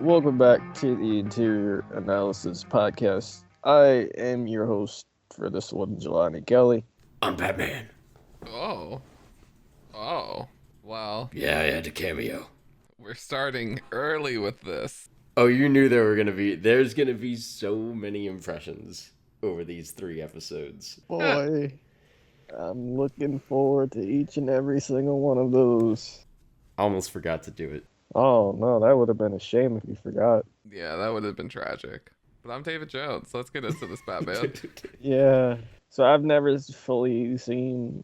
Welcome back to the Interior Analysis Podcast. I am your host for this one, Jelani Kelly. I'm Batman. Oh. Oh. Well, Yeah, I had a cameo. we're starting early with this. Oh, you knew there's gonna be so many impressions over these 3 episodes. Boy, I'm looking forward to each and every single one of those. I almost forgot to do it. Oh, no, that would have been a shame if you forgot. Yeah, that would have been tragic. But I'm David Jones. Let's get into this, Batman. Yeah. So I've never fully seen.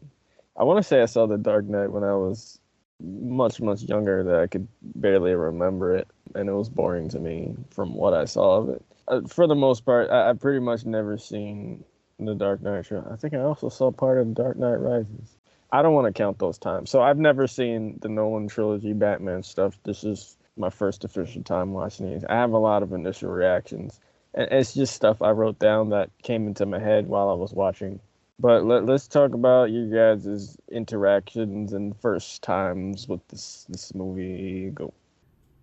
I want to say I saw The Dark Knight when I was much, much younger, that I could barely remember it. And it was boring to me from what I saw of it. For the most part, I've pretty much never seen The Dark Knight Trilogy. I think I also saw part of Dark Knight Rises. I don't want to count those times. So I've never seen the Nolan trilogy Batman stuff. This is my first official time watching it. I have a lot of initial reactions. And it's just stuff I wrote down that came into my head while I was watching. But let's talk about you guys' interactions and first times with this movie. Go.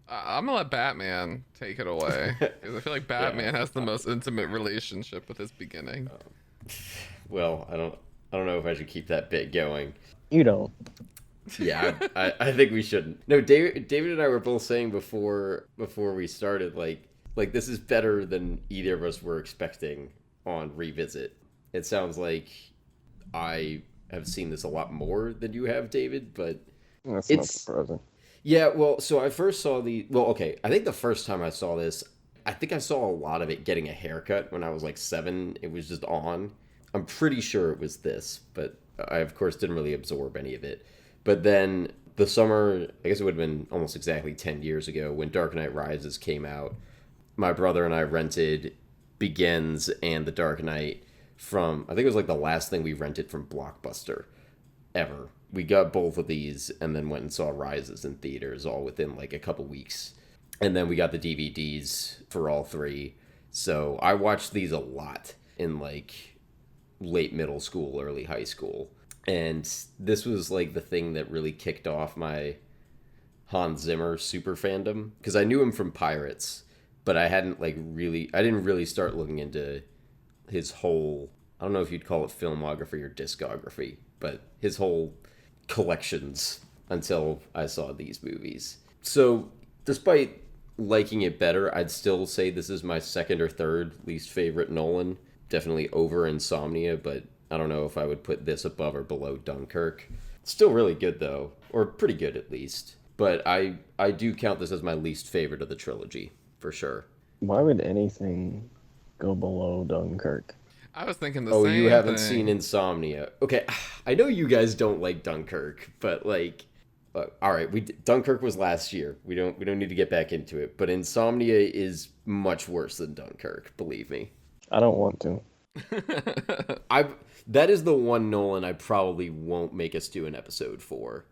I'm gonna let Batman take it away because I feel like Batman has the most intimate relationship with his beginning. Well, I don't know if I should keep that bit going. You don't. Yeah, I think we shouldn't. No, David and I were both saying before we started, like this is better than either of us were expecting on Revisit. It sounds like I have seen this a lot more than you have, David, but That's not surprising. yeah, well, so I first saw I think the first time I saw this, I think I saw a lot of it getting a haircut when I was like 7. It was just on. I'm pretty sure it was this, but I, of course, didn't really absorb any of it. But then the summer, I guess it would have been almost exactly 10 years ago, when Dark Knight Rises came out, my brother and I rented Begins and The Dark Knight from, I think it was like the last thing we rented from Blockbuster ever. We got both of these and then went and saw Rises in theaters all within like a couple weeks. And then we got the DVDs for all 3. So I watched these a lot in like late middle school, early high school. And this was like the thing that really kicked off my Hans Zimmer super fandom, because I knew him from Pirates, but I didn't really start looking into his whole, I don't know if you'd call it filmography or discography, but his whole collections until I saw these movies. So despite liking it better, I'd still say this is my second or third least favorite Nolan. Definitely over Insomnia, but I don't know if I would put this above or below Dunkirk. It's still really good though, or pretty good at least. But I do count this as my least favorite of the trilogy, for sure. Why would anything go below Dunkirk? I was thinking the Oh, same you haven't thing. seen Insomnia. Okay, I know you guys don't like Dunkirk, but like, all right, Dunkirk was last year. We don't need to get back into it. But Insomnia is much worse than Dunkirk, believe me. I don't want to. That is the one Nolan I probably won't make us do an episode for,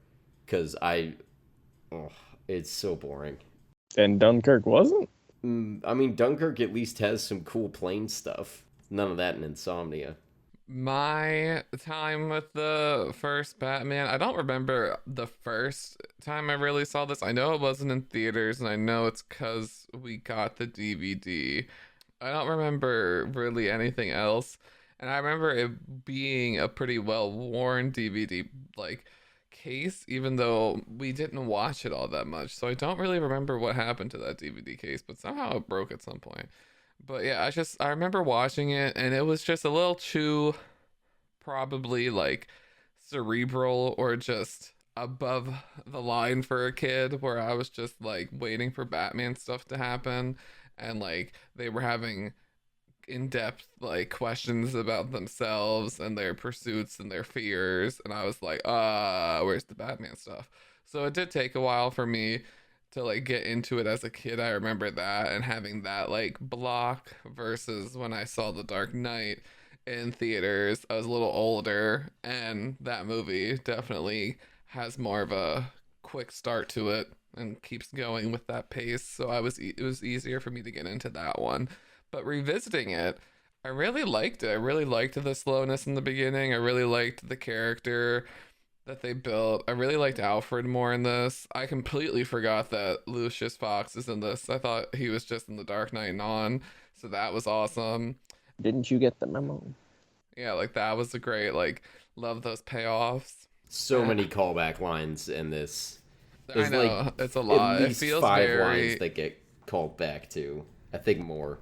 because it's so boring. And Dunkirk wasn't? I mean, Dunkirk at least has some cool plane stuff. None of that in Insomnia. My time with the first Batman, I don't remember the first time I really saw this. I know it wasn't in theaters, and I know it's because we got the DVD. I don't remember really anything else. And I remember it being a pretty well-worn DVD, like, case, even though we didn't watch it all that much. So I don't really remember what happened to that DVD case, but somehow it broke at some point. But yeah, I remember watching it, and it was just a little too probably like cerebral or just above the line for a kid, where I was just like waiting for Batman stuff to happen, and like they were having in-depth like questions about themselves and their pursuits and their fears, and I was like, where's the Batman stuff? So it did take a while for me to like get into it as a kid. I remember that, and having that like block versus when I saw The Dark Knight in theaters. I was a little older, and that movie definitely has more of a quick start to it and keeps going with that pace. So it was easier for me to get into that one. But revisiting it, I really liked it. I really liked the slowness in the beginning. I really liked the character that they built. I really liked Alfred more in this. I completely forgot that Lucius Fox is in this. I thought he was just in The Dark Knight and on, so that was awesome. Didn't you get the memo? Yeah, like that was a great, like, love those payoffs. So many callback lines in this. I There's know, it's a lot. at It least feels 5 very lines that get called back to. I think more.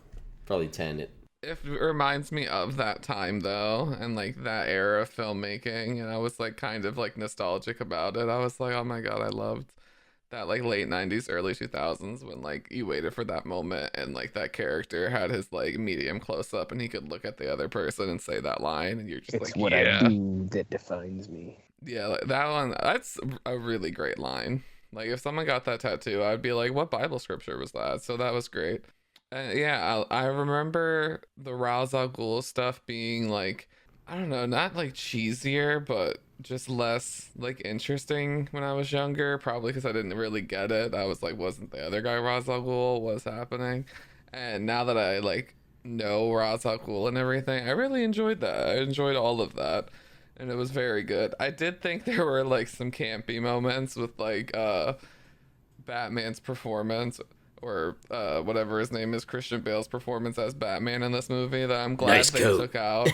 Probably 10. it reminds me of that time though, and like that era of filmmaking, and I was like kind of like nostalgic about it. I was like, oh my god, I loved that like late 90s early 2000s when like you waited for that moment and like that character had his like medium close up and he could look at the other person and say that line and you're just It's like, what yeah, I do that defines me. yeah, like, that one, that's a really great line. Like if someone got that tattoo, I'd be like, what Bible scripture was that? So that was great. Yeah, I remember the Ra's al Ghul stuff being like, I don't know, not like cheesier, but just less like interesting when I was younger. Probably because I didn't really get it. I was like, wasn't the other guy Ra's al Ghul? What's happening? And now that I like know Ra's al Ghul and everything, I really enjoyed that. I enjoyed all of that, and it was very good. I did think there were like some campy moments with like Batman's performance or whatever his name is, Christian Bale's performance as Batman in this movie that I'm glad they took out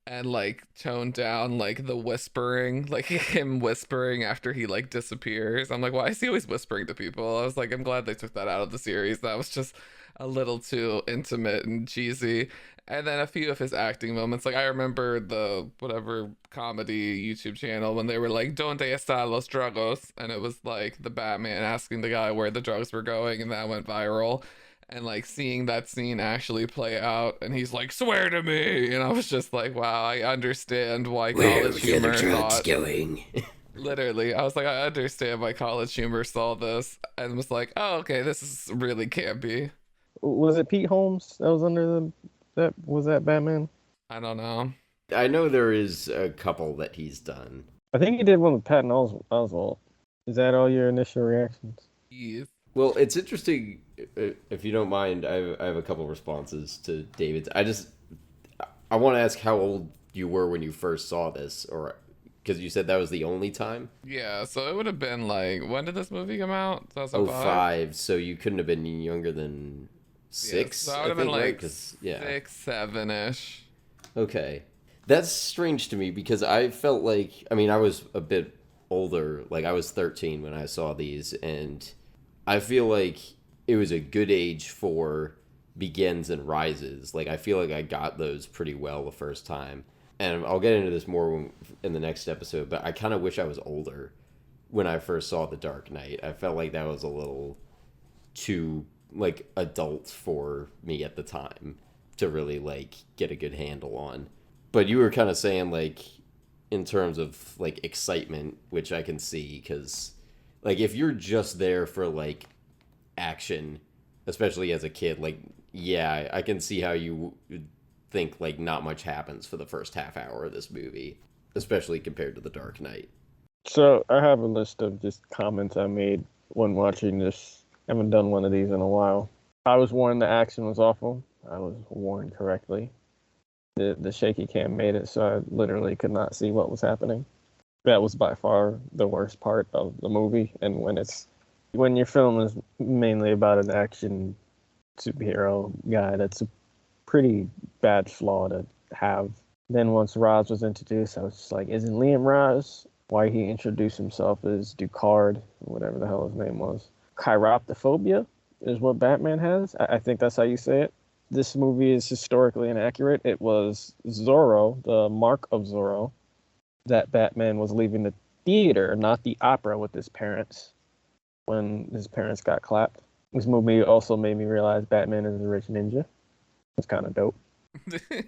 and like toned down like the whispering, like him whispering after he like disappears. I'm like, why is he always whispering to people? I was like, I'm glad they took that out of the series. That was just a little too intimate and cheesy. And then a few of his acting moments, like I remember the whatever comedy YouTube channel when they were like, "Donde están los drugos?" and it was like the Batman asking the guy where the drugs were going, and that went viral. And like seeing that scene actually play out, and he's like, "Swear to me," and I was just like, "Wow, I understand why college humor thought." Going? Literally, I was like, I understand why college humor saw this, and was like, "Oh, okay, this is really campy." Was it Pete Holmes that was under that Batman? I don't know. I know there is a couple that he's done. I think he did one with Patton Oswalt. Is that all your initial reactions? Yes. Well, it's interesting, if you don't mind, I have a couple responses to David's. I want to ask how old you were when you first saw this, or because you said that was the only time? Yeah, so it would have been like, when did this movie come out? 2005? 05, so you couldn't have been younger than 6, Yeah, so I I would have think, been like right? 'Cause, yeah. 6, 7-ish. Okay. That's strange to me because I felt like, I mean, I was a bit older, like I was 13 when I saw these, and I feel like it was a good age for Begins and Rises. Like, I feel like I got those pretty well the first time. And I'll get into this more in the next episode, but I kind of wish I was older when I first saw The Dark Knight. I felt like that was a little too, like, adult for me at the time to really, like, get a good handle on. But you were kind of saying, like, in terms of, like, excitement, which I can see, because, like, if you're just there for, like, action, especially as a kid, like, yeah, I can see how you think, like, not much happens for the first half hour of this movie, especially compared to The Dark Knight. So I have a list of just comments I made when watching this. I haven't done one of these in a while. I was warned the action was awful. I was warned correctly. The shaky cam made it so I literally could not see what was happening. That was by far the worst part of the movie. And when your film is mainly about an action superhero guy, that's a pretty bad flaw to have. Then once Roz was introduced, I was just like, isn't Liam Roz? Why he introduced himself as Ducard, whatever the hell his name was. Chiroptophobia is what Batman has. I think that's how you say it. This movie is historically inaccurate. It was Zorro, the mark of Zorro, that Batman was leaving the theater, not the opera, with his parents when his parents got clapped. This movie also made me realize Batman is a rich ninja. It's kind of dope.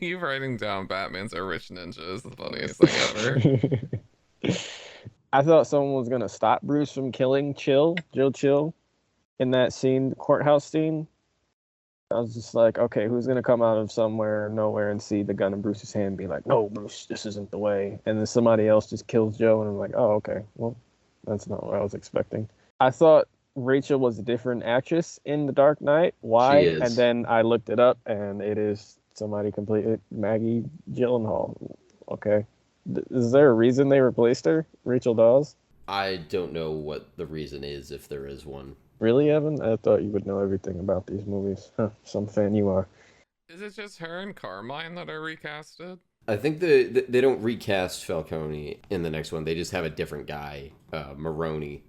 You writing down Batman's a rich ninja is the funniest thing ever. I thought someone was going to stop Bruce from killing Joe Chill, in that scene, the courthouse scene. I was just like, okay, who's going to come out of somewhere, nowhere, and see the gun in Bruce's hand and be like, no, Bruce, this isn't the way. And then somebody else just kills Joe, and I'm like, oh, okay, well, that's not what I was expecting. I thought Rachel was a different actress in The Dark Knight. Why? She is. And then I looked it up, and it is somebody completely, Maggie Gyllenhaal. Okay, Is there a reason they replaced her, Rachel Dawes? I don't know what the reason is, if there is one. Really, Evan? I thought you would know everything about these movies. Huh, some fan you are. Is it just her and Carmine that are recasted? I think they don't recast Falcone in the next one. They just have a different guy. Maroney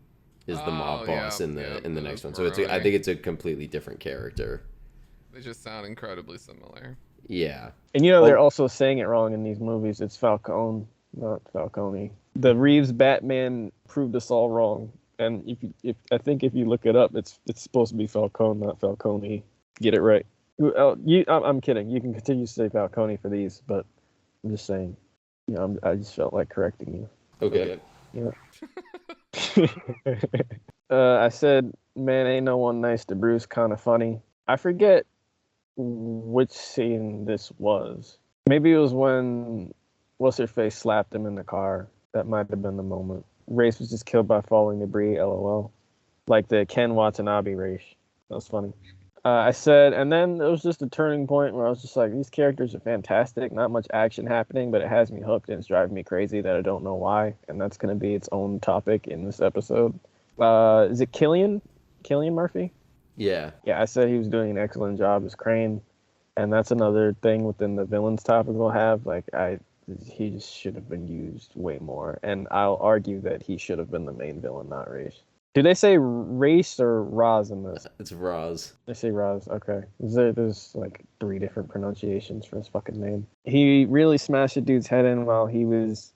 is the mob boss in the next one. So I think it's a completely different character. They just sound incredibly similar. Yeah. And they're also saying it wrong in these movies. It's Falcone, not Falcone. The Reeves Batman proved us all wrong. And if I think if you look it up, it's supposed to be Falcone, not Falcone. Get it right. I'm kidding. You can continue to say Falcone for these, but I'm just saying. I just felt like correcting you. Okay. Yeah. I said, man, ain't no one nice to Bruce. Kind of funny. I forget which scene this was. Maybe it was when what's her face slapped him in the car. That might have been the moment. Race was just killed by falling debris. LOL. Like the Ken Watanabe race. That was funny. I said, and then it was just a turning point where I was just like, these characters are fantastic. Not much action happening, but it has me hooked and it's driving me crazy that I don't know why. And that's going to be its own topic in this episode. Is it Cillian Murphy? Yeah. Yeah, I said he was doing an excellent job as Crane. And that's another thing within the villains topic we'll have. He just should have been used way more. And I'll argue that he should have been the main villain, not Race. Do they say Race or Raz in this? It's Raz. They say Raz, okay. There's like 3 different pronunciations for his fucking name. He really smashed a dude's head in while he was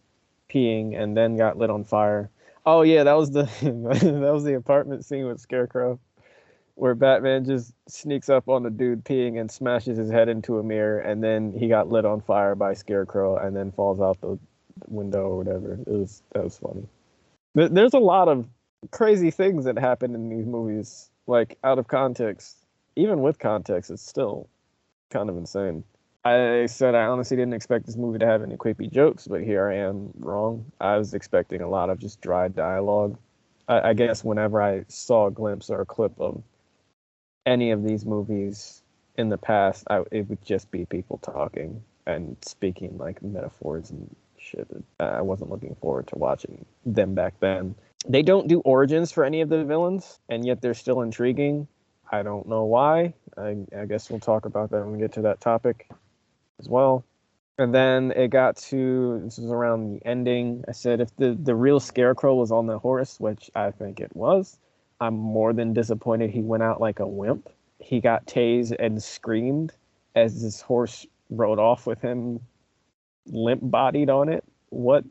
peeing and then got lit on fire. Oh yeah, that was the apartment scene with Scarecrow, where Batman just sneaks up on the dude peeing and smashes his head into a mirror, and then he got lit on fire by Scarecrow and then falls out the window or whatever. That was funny. There's a lot of crazy things that happen in these movies, like out of context. Even with context, it's still kind of insane. I said I honestly didn't expect this movie to have any quippy jokes, but here I am wrong. I was expecting a lot of just dry dialogue. I guess whenever I saw a glimpse or a clip of any of these movies in the past, it would just be people talking and speaking like metaphors and shit. I wasn't looking forward to watching them back then. They don't do origins for any of the villains, and yet they're still intriguing. I don't know why. I guess we'll talk about that when we get to that topic as well. And then it got to, this was around the ending. I said if the real Scarecrow was on the horse, which I think it was, I'm more than disappointed he went out like a wimp. He got tased and screamed as this horse rode off with him limp-bodied on it. What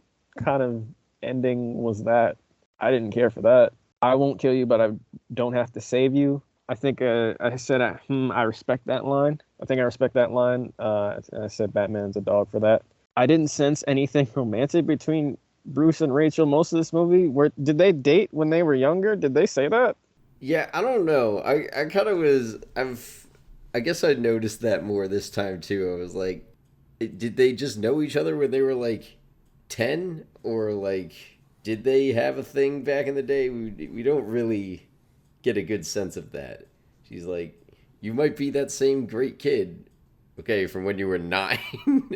kind of ending was that? I didn't care for that. I won't kill you, but I don't have to save you. I think I said, I respect that line. I think I respect that line. I said Batman's a dog for that. I didn't sense anything romantic between Bruce and Rachel most of this movie. Did they date when they were younger? Did they say that? Yeah, I don't know. I kind of was... I guess I noticed that more this time, too. I was like, did they just know each other when they were, 10? Or, did they have a thing back in the day? We don't really get a good sense of that. She's like, you might be that same great kid. Okay, from when you were 9.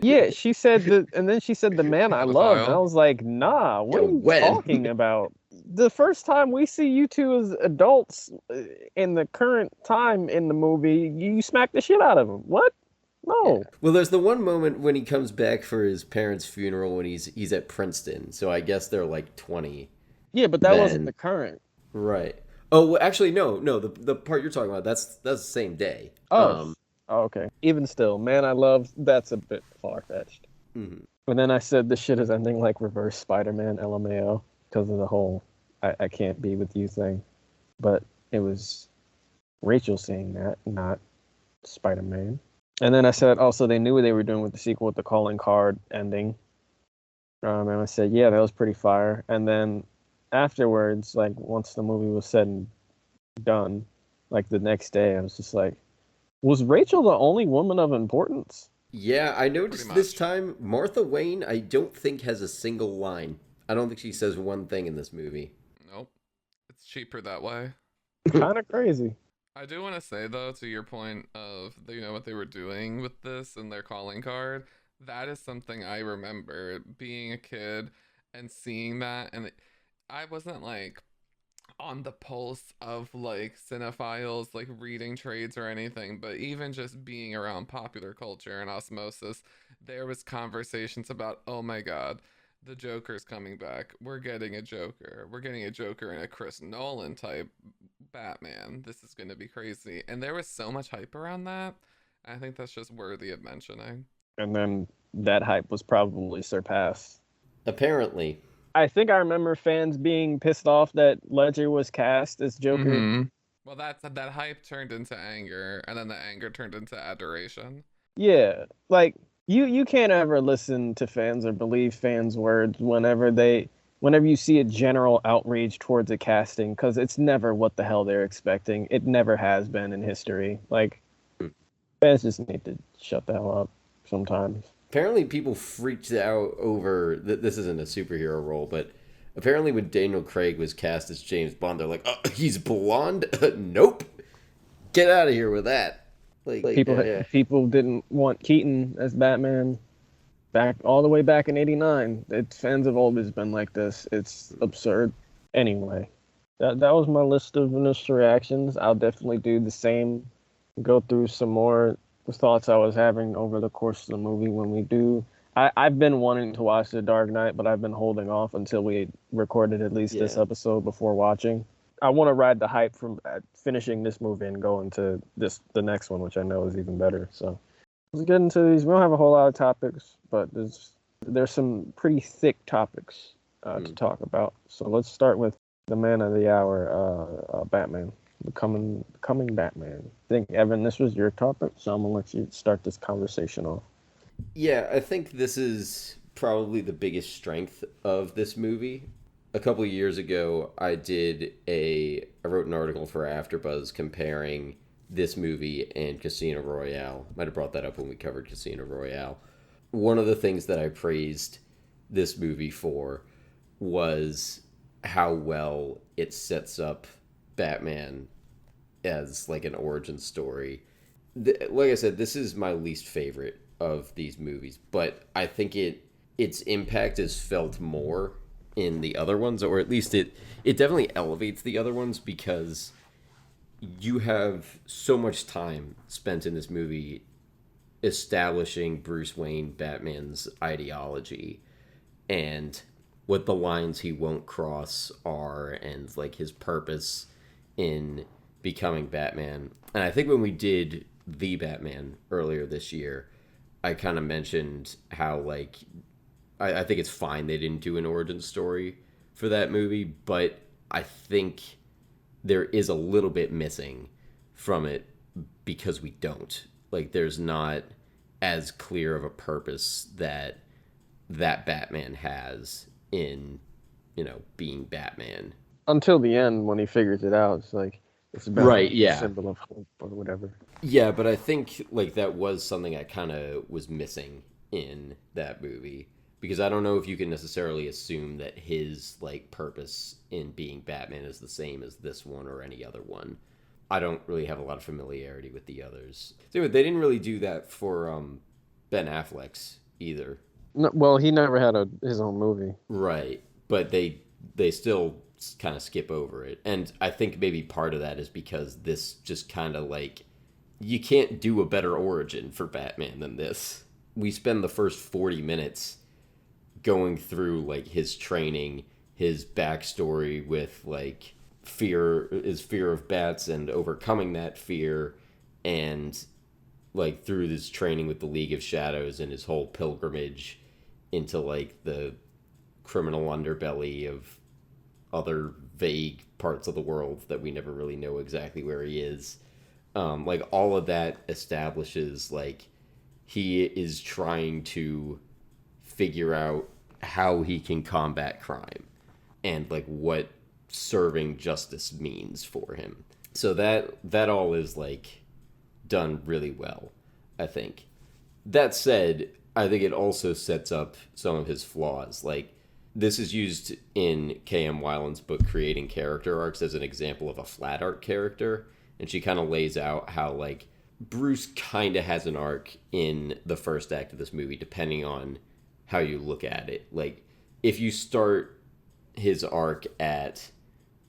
Yeah, she said and then she said the man I love. And I was like, nah, what are you talking about? The first time we see you two as adults in the current time in the movie, you smack the shit out of him. What? No. Yeah. Well, there's the one moment when he comes back for his parents' funeral when he's at Princeton. So I guess they're 20. Yeah, but that wasn't the current. Right. Oh, well, actually, no. The part you're talking about, that's the same day. Oh, okay. Even still, man, I love. That's a bit far fetched. Mm-hmm. And then I said this shit is ending like reverse Spider-Man LMAO because of the whole I can't be with you thing. But it was Rachel saying that, not Spider-Man. And then I said also they knew what they were doing with the sequel with the calling card ending. And I said, yeah, that was pretty fire. And then afterwards, once the movie was said and done, the next day, I was just like, was Rachel the only woman of importance? Yeah, I noticed this time Martha Wayne, I don't think has a single line. I don't think she says one thing in this movie. Nope. It's cheaper that way. Kind of crazy. I do want to say, though, to your point of, what they were doing with this and their calling card, That is something I remember being a kid and seeing that. And I wasn't like on the pulse of like cinephiles, like reading trades or anything, but even just being around popular culture and osmosis, there was conversations about, oh my God, the Joker's coming back. We're getting a Joker. We're getting a Joker in a Chris Nolan type Batman. This is going to be crazy. And there was so much hype around that. I think that's just worthy of mentioning. And then that hype was probably surpassed. Apparently. I think I remember fans being pissed off that Ledger was cast as Joker. Mm-hmm. Well, that hype turned into anger, and then the anger turned into adoration. Yeah, like you can't ever listen to fans or believe fans' words whenever you see a general outrage towards a casting, because it's never what the hell they're expecting. It never has been in history. Like, fans just need to shut the hell up sometimes. Apparently, people freaked out over this isn't a superhero role, but apparently, when Daniel Craig was cast as James Bond, they're like, "Oh, he's blonde? Nope, get out of here with that." Like People didn't want Keaton as Batman back all the way back in '89. Fans have always been like this. It's absurd. Anyway, that was my list of initial reactions. I'll definitely do the same. Go through some more thoughts I was having over the course of the movie when we do. I've been wanting to watch The Dark Knight, but I've been holding off until we recorded at least this episode before watching. I want to ride the hype from finishing this movie and going to the next one, which I know is even better. So let's get into these. We don't have a whole lot of topics, but there's some pretty thick topics to talk about. So let's start with the man of the hour, Batman. Becoming Batman. I think, Evan, this was your topic, so I'm gonna let you start this conversation off. Yeah, I think this is probably the biggest strength of this movie. A couple of years ago, I wrote an article for AfterBuzz comparing this movie and Casino Royale. Might have brought that up when we covered Casino Royale. One of the things that I praised this movie for was how well it sets up Batman as like an origin story. Like I said, this is my least favorite of these movies, but I think its impact is felt more in the other ones, or at least it definitely elevates the other ones, because you have so much time spent in this movie establishing Bruce Wayne, Batman's ideology, and what the lines he won't cross are, and like his purpose in becoming Batman. And I think when we did The Batman earlier this year, I kind of mentioned how like I think it's fine they didn't do an origin story for that movie, but I think there is a little bit missing from it because we don't. Like, there's not as clear of a purpose that Batman has in, being Batman. Until the end, when he figures it out, it's like it's about a symbol of hope or whatever. Yeah, but I think like that was something I kind of was missing in that movie, because I don't know if you can necessarily assume that his like purpose in being Batman is the same as this one or any other one. I don't really have a lot of familiarity with the others. So they didn't really do that for Ben Affleck's either. No, well, he never had his own movie. Right, but they still kind of skip over it. And I think maybe part of that is because this just kind of like, you can't do a better origin for Batman than this. We spend the first 40 minutes going through like his training, his backstory with like his fear of bats and overcoming that fear, and like through this training with the League of Shadows and his whole pilgrimage into like the criminal underbelly of other vague parts of the world that we never really know exactly where he is. Like all of that establishes like he is trying to figure out how he can combat crime and like what serving justice means for him. So that all is like done really well, I think. That said, I think it also sets up some of his flaws. Like, this is used in K.M. Weiland's book Creating Character Arcs as an example of a flat art character, and she kind of lays out how like Bruce kind of has an arc in the first act of this movie, depending on how you look at it. Like, if you start his arc at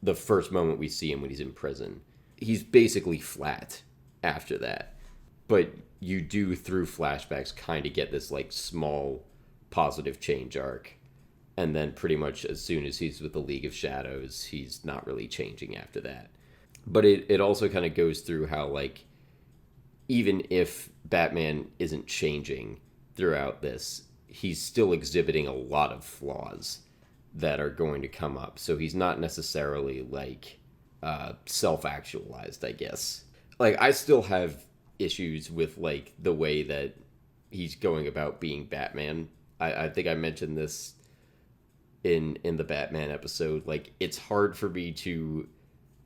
the first moment we see him when he's in prison, he's basically flat after that. But you do, through flashbacks, kind of get this, like, small positive change arc. And then pretty much as soon as he's with the League of Shadows, he's not really changing after that. But it also kind of goes through how, like, even if Batman isn't changing throughout this, he's still exhibiting a lot of flaws that are going to come up. So he's not necessarily, like, self-actualized, I guess. Like, I still have issues with, like, the way that he's going about being Batman. I think I mentioned this in the Batman episode. Like, it's hard for me to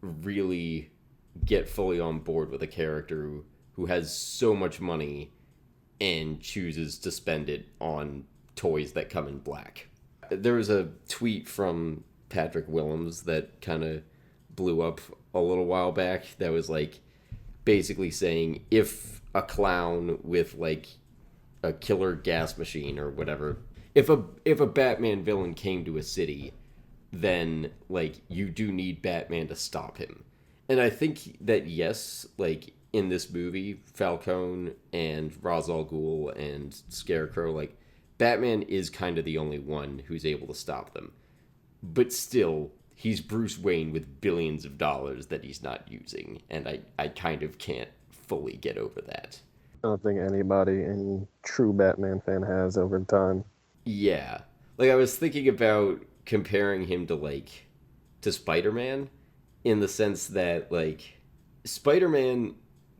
really get fully on board with a character who has so much money and chooses to spend it on toys that come in black. There was a tweet from Patrick Willems that kind of blew up a little while back that was, like, basically saying if a clown with, like, a killer gas machine or whatever, if a Batman villain came to a city, then, like, you do need Batman to stop him. And I think that, yes, like, in this movie, Falcone and Ra's al Ghul and Scarecrow, like, Batman is kind of the only one who's able to stop them. But still, he's Bruce Wayne with billions of dollars that he's not using, and I kind of can't fully get over that. I don't think any true Batman fan has over time. Yeah. Like, I was thinking about comparing him to Spider-Man, in the sense that, like, Spider-Man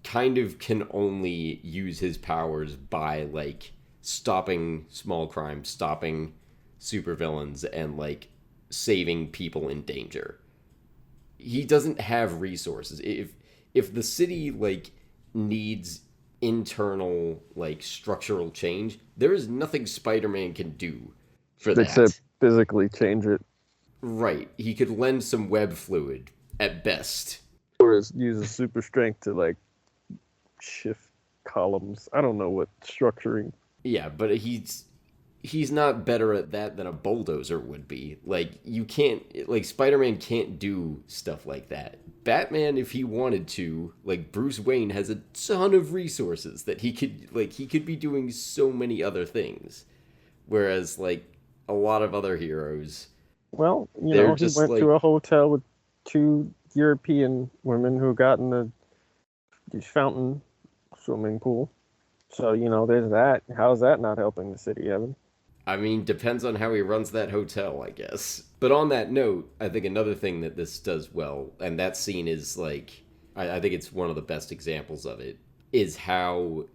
kind of can only use his powers by, like, stopping small crimes, stopping supervillains, and, like, saving people in danger. He doesn't have resources. If the city, like, needs internal, like, structural change, there is nothing Spider-Man can do for that. Except physically change it. Right. He could lend some web fluid at best. Or use a super strength to, like, shift columns. I don't know what structuring. Yeah, but he's not better at that than a bulldozer would be. Like, you can't, like, Spider-Man can't do stuff like that. Batman, if he wanted to, like, Bruce Wayne has a ton of resources that he could be doing so many other things. Whereas, like, a lot of other heroes, well, he went to a hotel with 2 European women who got in the fountain swimming pool. So, there's that. How's that not helping the city, Evan? I mean, depends on how he runs that hotel, I guess. But on that note, I think another thing that this does well, and that scene is, like, I think it's one of the best examples of it, is how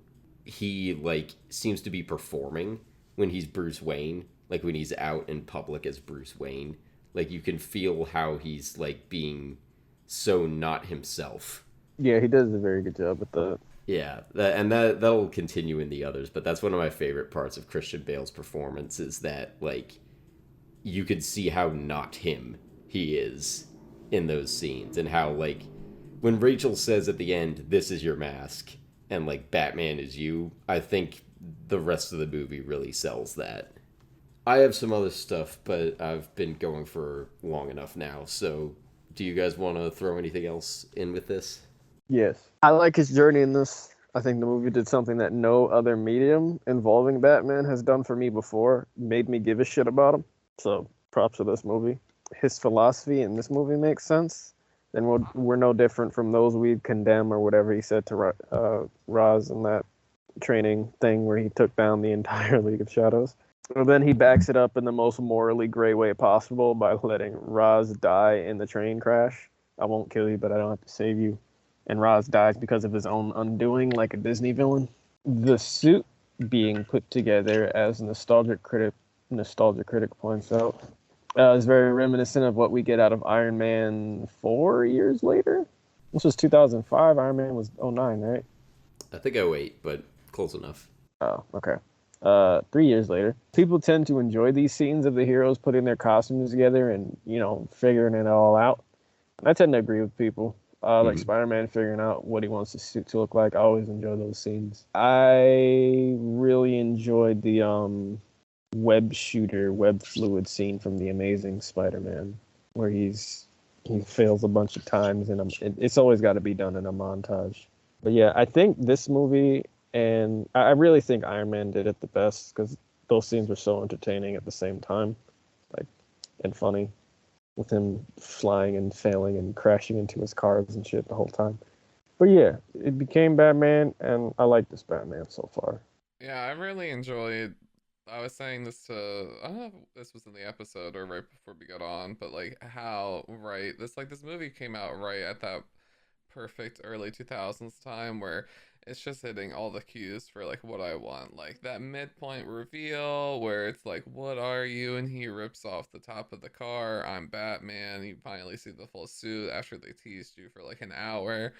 he, like, seems to be performing when he's Bruce Wayne. Like, when he's out in public as Bruce Wayne. Like, you can feel how he's, like, being so not himself. Yeah, he does a very good job with that. Yeah, that'll continue in the others, but that's one of my favorite parts of Christian Bale's performance, is that, like, you could see how not him he is in those scenes, and how, like, when Rachel says at the end, "This is your mask," and, like, Batman is you, I think the rest of the movie really sells that. I have some other stuff, but I've been going for long enough now, so do you guys want to throw anything else in with this? Yes. I like his journey in this. I think the movie did something that no other medium involving Batman has done for me before. Made me give a shit about him. So, props to this movie. His philosophy in this movie makes sense. And we're no different from those we'd condemn, or whatever he said to Ra's in that training thing where he took down the entire League of Shadows. And then he backs it up in the most morally gray way possible by letting Ra's die in the train crash. I won't kill you, but I don't have to save you. And Ra's dies because of his own undoing, like a Disney villain. The suit being put together, as Nostalgic Critic points out, is very reminiscent of what we get out of Iron Man 4 years later. This was 2005. Iron Man was 2009, right? I think 2008, but close enough. Oh, okay. 3 years later. People tend to enjoy these scenes of the heroes putting their costumes together and, figuring it all out. I tend to agree with people. Like Spider-Man figuring out what he wants his suit to look like. I always enjoy those scenes. I really enjoyed the web fluid scene from The Amazing Spider-Man, where he fails a bunch of times, and it's always got to be done in a montage. But yeah, I think this movie, and I really think Iron Man did it the best, because those scenes were so entertaining at the same time, like, and funny, with him flying and failing and crashing into his cars and shit the whole time. But yeah, it became Batman, and I like this Batman so far. Yeah, I really enjoyed. I was saying this to, I don't know if this was in the episode or right before we got on, but like how right this movie came out right at that perfect early 2000s time where it's just hitting all the cues for like what I want. Like that midpoint reveal where it's like, what are you? And he rips off the top of the car. I'm Batman. You finally see the full suit after they teased you for like an hour.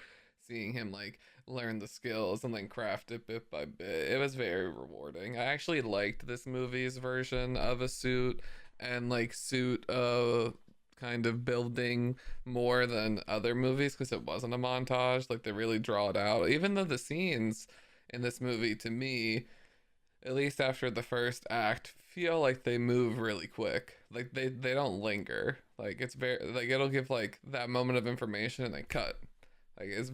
Seeing him like learn the skills and then craft it bit by bit. It was very rewarding. I actually liked this movie's version of a suit and like suit kind of building more than other movies because it wasn't a montage. Like they really draw it out. Even though the scenes in this movie, to me, at least after the first act, feel like they move really quick. Like they don't linger. Like it's very like it'll give like that moment of information and then cut. Like there's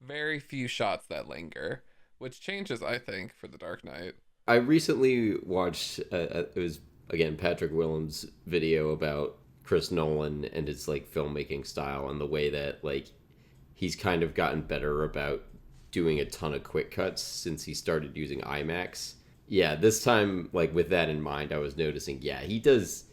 very few shots that linger, which changes, I think, for The Dark Knight. I recently watched it was again Patrick Willems' video about Chris Nolan and his like filmmaking style and the way that like he's kind of gotten better about doing a ton of quick cuts since he started using IMAX. Yeah, this time like with that in mind, I was noticing he does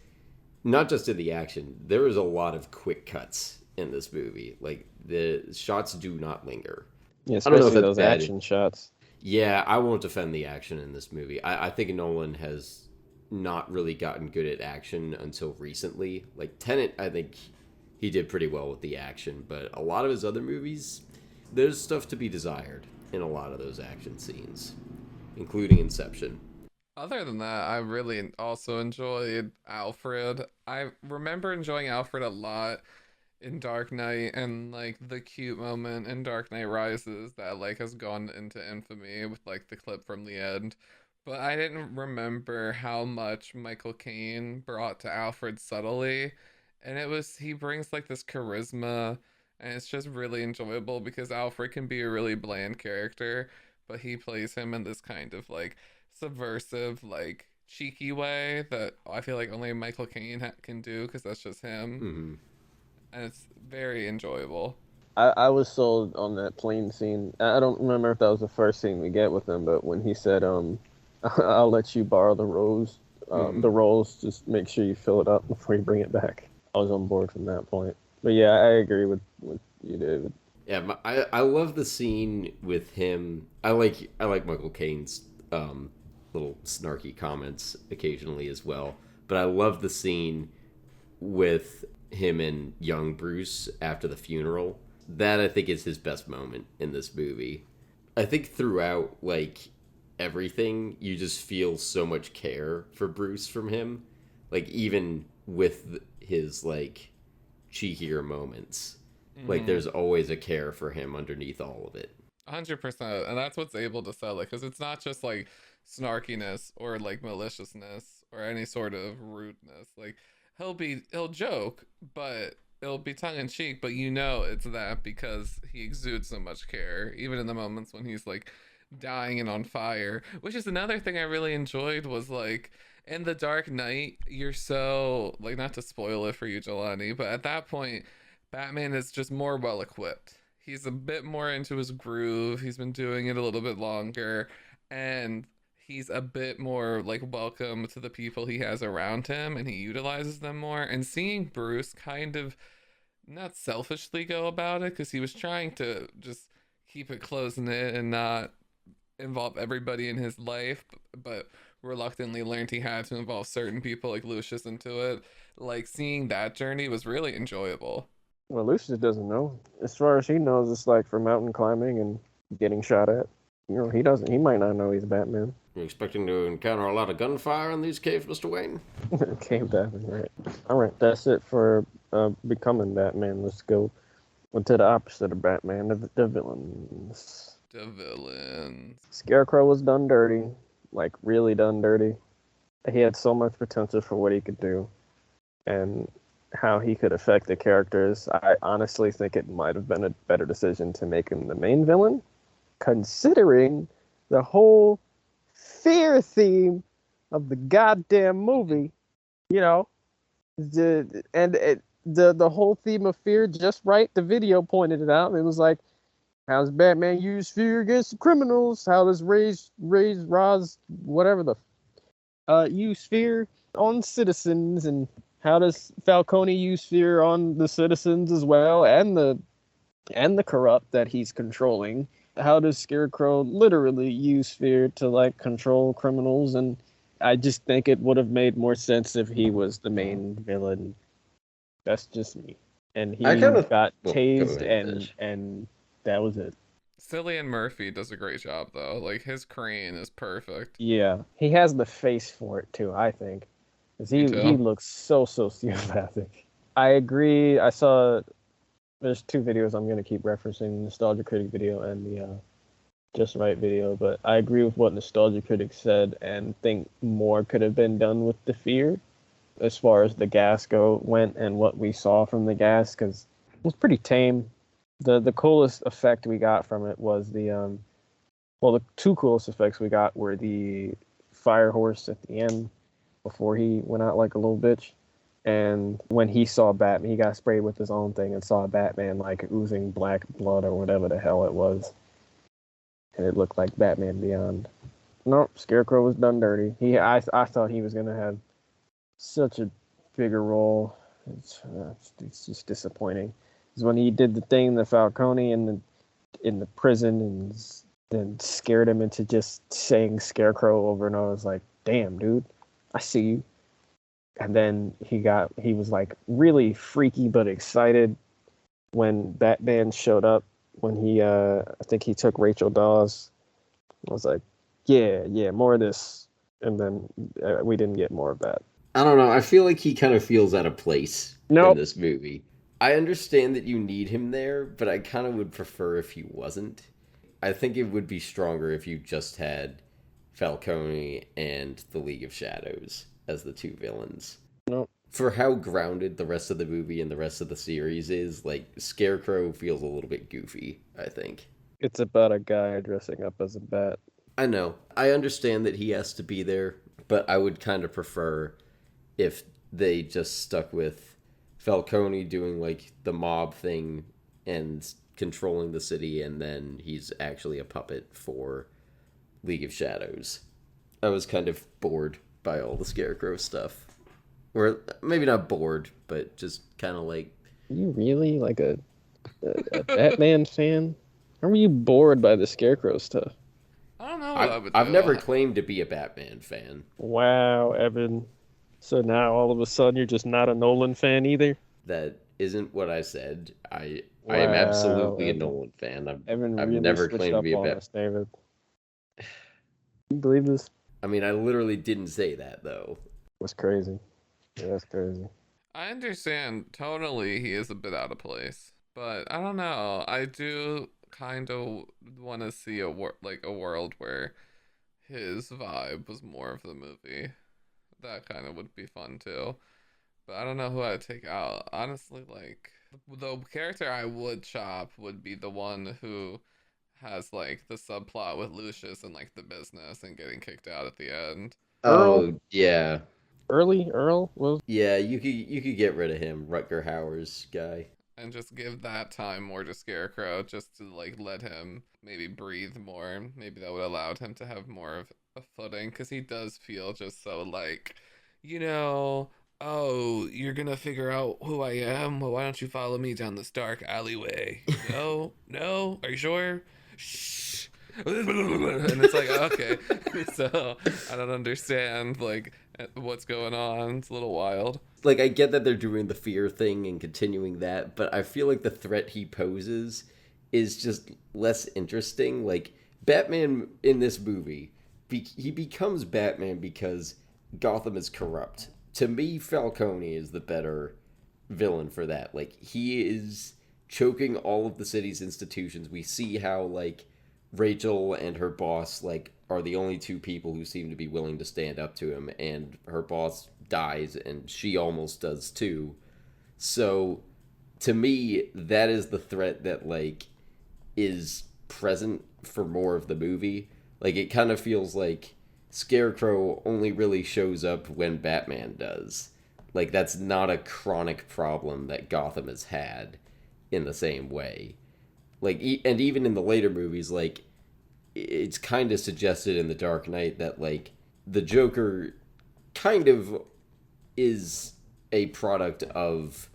not just in the action. There is a lot of quick cuts in this movie. Like the shots do not linger. Yeah, I don't know especially if that's those bad. action shots. Yeah, I won't defend the action in this movie. I think Nolan has not really gotten good at action until recently. Like Tenet, I think he did pretty well with the action, but a lot of his other movies, there's stuff to be desired in a lot of those action scenes, including Inception. Other than that, I really also enjoyed Alfred. I remember enjoying Alfred a lot in Dark Knight, and like the cute moment in Dark Knight Rises that like has gone into infamy with like the clip from the end. But I didn't remember how much Michael Caine brought to Alfred subtly. And he brings like this charisma, and it's just really enjoyable because Alfred can be a really bland character, but he plays him in this kind of like subversive, like cheeky way that I feel like only Michael Caine can do because that's just him. Mm-hmm. And it's very enjoyable. I was sold on that plane scene. I don't remember if that was the first scene we get with him, but when he said, I'll let you borrow the rolls, just make sure you fill it up before you bring it back. I was on board from that point. But yeah, I agree with you, David. Yeah, I love the scene with him. I like Michael Caine's little snarky comments occasionally as well. But I love the scene with him and young Bruce after the funeral. That I think is his best moment in this movie. I think throughout like everything, you just feel so much care for Bruce from him. Like even with his like cheekier moments, like there's always a care for him underneath all of it. 100%. And that's what's able to sell it, because it's not just like snarkiness or like maliciousness or any sort of rudeness. Like he'll joke, but it'll be tongue in cheek, but you know it's that because he exudes so much care, even in the moments when he's like dying and on fire. Which is another thing I really enjoyed, was like in The Dark Knight, you're so like, not to spoil it for you, Jelani, but at that point Batman is just more well equipped. He's a bit more into his groove. He's been doing it a little bit longer, and he's a bit more like welcome to the people he has around him, and he utilizes them more. And seeing Bruce kind of not selfishly go about it, because he was trying to just keep it close knit and not involve everybody in his life, but reluctantly learned he had to involve certain people like Lucius into it. Like seeing that journey was really enjoyable. Well, Lucius doesn't know. As far as he knows, it's like for mountain climbing and getting shot at. You know, he doesn't. He might not know he's Batman. You're expecting to encounter a lot of gunfire in these caves, Mr. Wayne? Cave Batman, right? All right, that's it for becoming Batman. Let's go Went to the opposite of Batman, the villains. The villains. Scarecrow was done dirty, like really done dirty. He had so much potential for what he could do, and how he could affect the characters. I honestly think it might have been a better decision to make him the main villain, considering the whole fear theme of the goddamn movie. You know, the whole theme of fear, just right. The video pointed it out. It was like, how does Batman use fear against the criminals? How does Ra's whatever the use fear on citizens, and how does Falcone use fear on the citizens as well, and the corrupt that he's controlling? How does Scarecrow literally use fear to like control criminals? And I just think it would have made more sense if he was the main villain. That's just me. And he got tased, and that was it. Cillian Murphy does a great job though. Like his crane is perfect. Yeah, he has the face for it too, I think. 'Cause he looks so sociopathic. I agree. I saw there's two videos I'm gonna keep referencing, the Nostalgia Critic video and the Just Right video, but I agree with what Nostalgia Critic said and think more could have been done with the fear as far as the gas went and what we saw from the gas, because it was pretty tame. The coolest effect we got from it was the two coolest effects we got were the fire horse at the end before he went out like a little bitch, and when he saw Batman, he got sprayed with his own thing and saw Batman like oozing black blood or whatever the hell it was, and it looked like Batman Beyond. Nope, Scarecrow was done dirty. I thought he was gonna have such a bigger role. It's just disappointing. Because when he did the thing in the Falcone in the prison and then scared him into just saying Scarecrow over and over, I was like, damn, dude, I see you. And then he was like really freaky but excited when Batman showed up, when he I think he took Rachel Dawes. I was like, yeah, more of this. And then we didn't get more of that. I don't know. I feel like he kind of feels out of place in this movie. I understand that you need him there, but I kind of would prefer if he wasn't. I think it would be stronger if you just had Falcone and the League of Shadows as the two villains. Nope. For how grounded the rest of the movie and the rest of the series is, like, Scarecrow feels a little bit goofy, I think. It's about a guy dressing up as a bat. I know. I understand that he has to be there, but I would kind of prefer if they just stuck with Falcone doing like the mob thing and controlling the city, and then he's actually a puppet for League of Shadows. I was kind of bored by all the Scarecrow stuff. Or maybe not bored, but just kind of like... Are you really like a Batman fan? How were you bored by the Scarecrow stuff? I don't know what I would do. I've never claimed to be a Batman fan. Wow, Evan. So now all of a sudden you're just not a Nolan fan either? That isn't what I said. I am absolutely a Nolan fan. I've really never claimed to be a Batman. David. You believe this? I mean, I literally didn't say that though. That's crazy. Yeah, that's crazy. I understand totally he is a bit out of place, but I don't know. I do kind of want to see a world where his vibe was more of the movie. That kind of would be fun too. But I don't know who I'd take out. Honestly, like, the character I would chop would be the one who has, like, the subplot with Lucius and, like, the business and getting kicked out at the end. Oh, yeah. Earl? Well, yeah, you could get rid of him, Rutger Hauer's guy. And just give that time more to Scarecrow, just to, like, let him maybe breathe more. Maybe that would allow him to have more of a footing, because he does feel just so, like, you know, oh, you're gonna figure out who I am? Well, why don't you follow me down this dark alleyway? No? Are you sure? Shh. And it's like, okay. So, I don't understand, like, what's going on. It's a little wild. Like, I get that they're doing the fear thing and continuing that, but I feel like the threat he poses is just less interesting. Like, Batman in this movie, he becomes Batman because Gotham is corrupt. To me, Falcone is the better villain for that. Like, he is choking all of the city's institutions. We see how like Rachel and her boss like are the only two people who seem to be willing to stand up to him, and her boss dies and she almost does too. So to me, that is the threat that like is present for more of the movie. Like it kind of feels like Scarecrow only really shows up when Batman does. Like that's not a chronic problem that Gotham has had in the same way. Like and even in the later movies, like it's kind of suggested in The Dark Knight that like the Joker kind of is a product of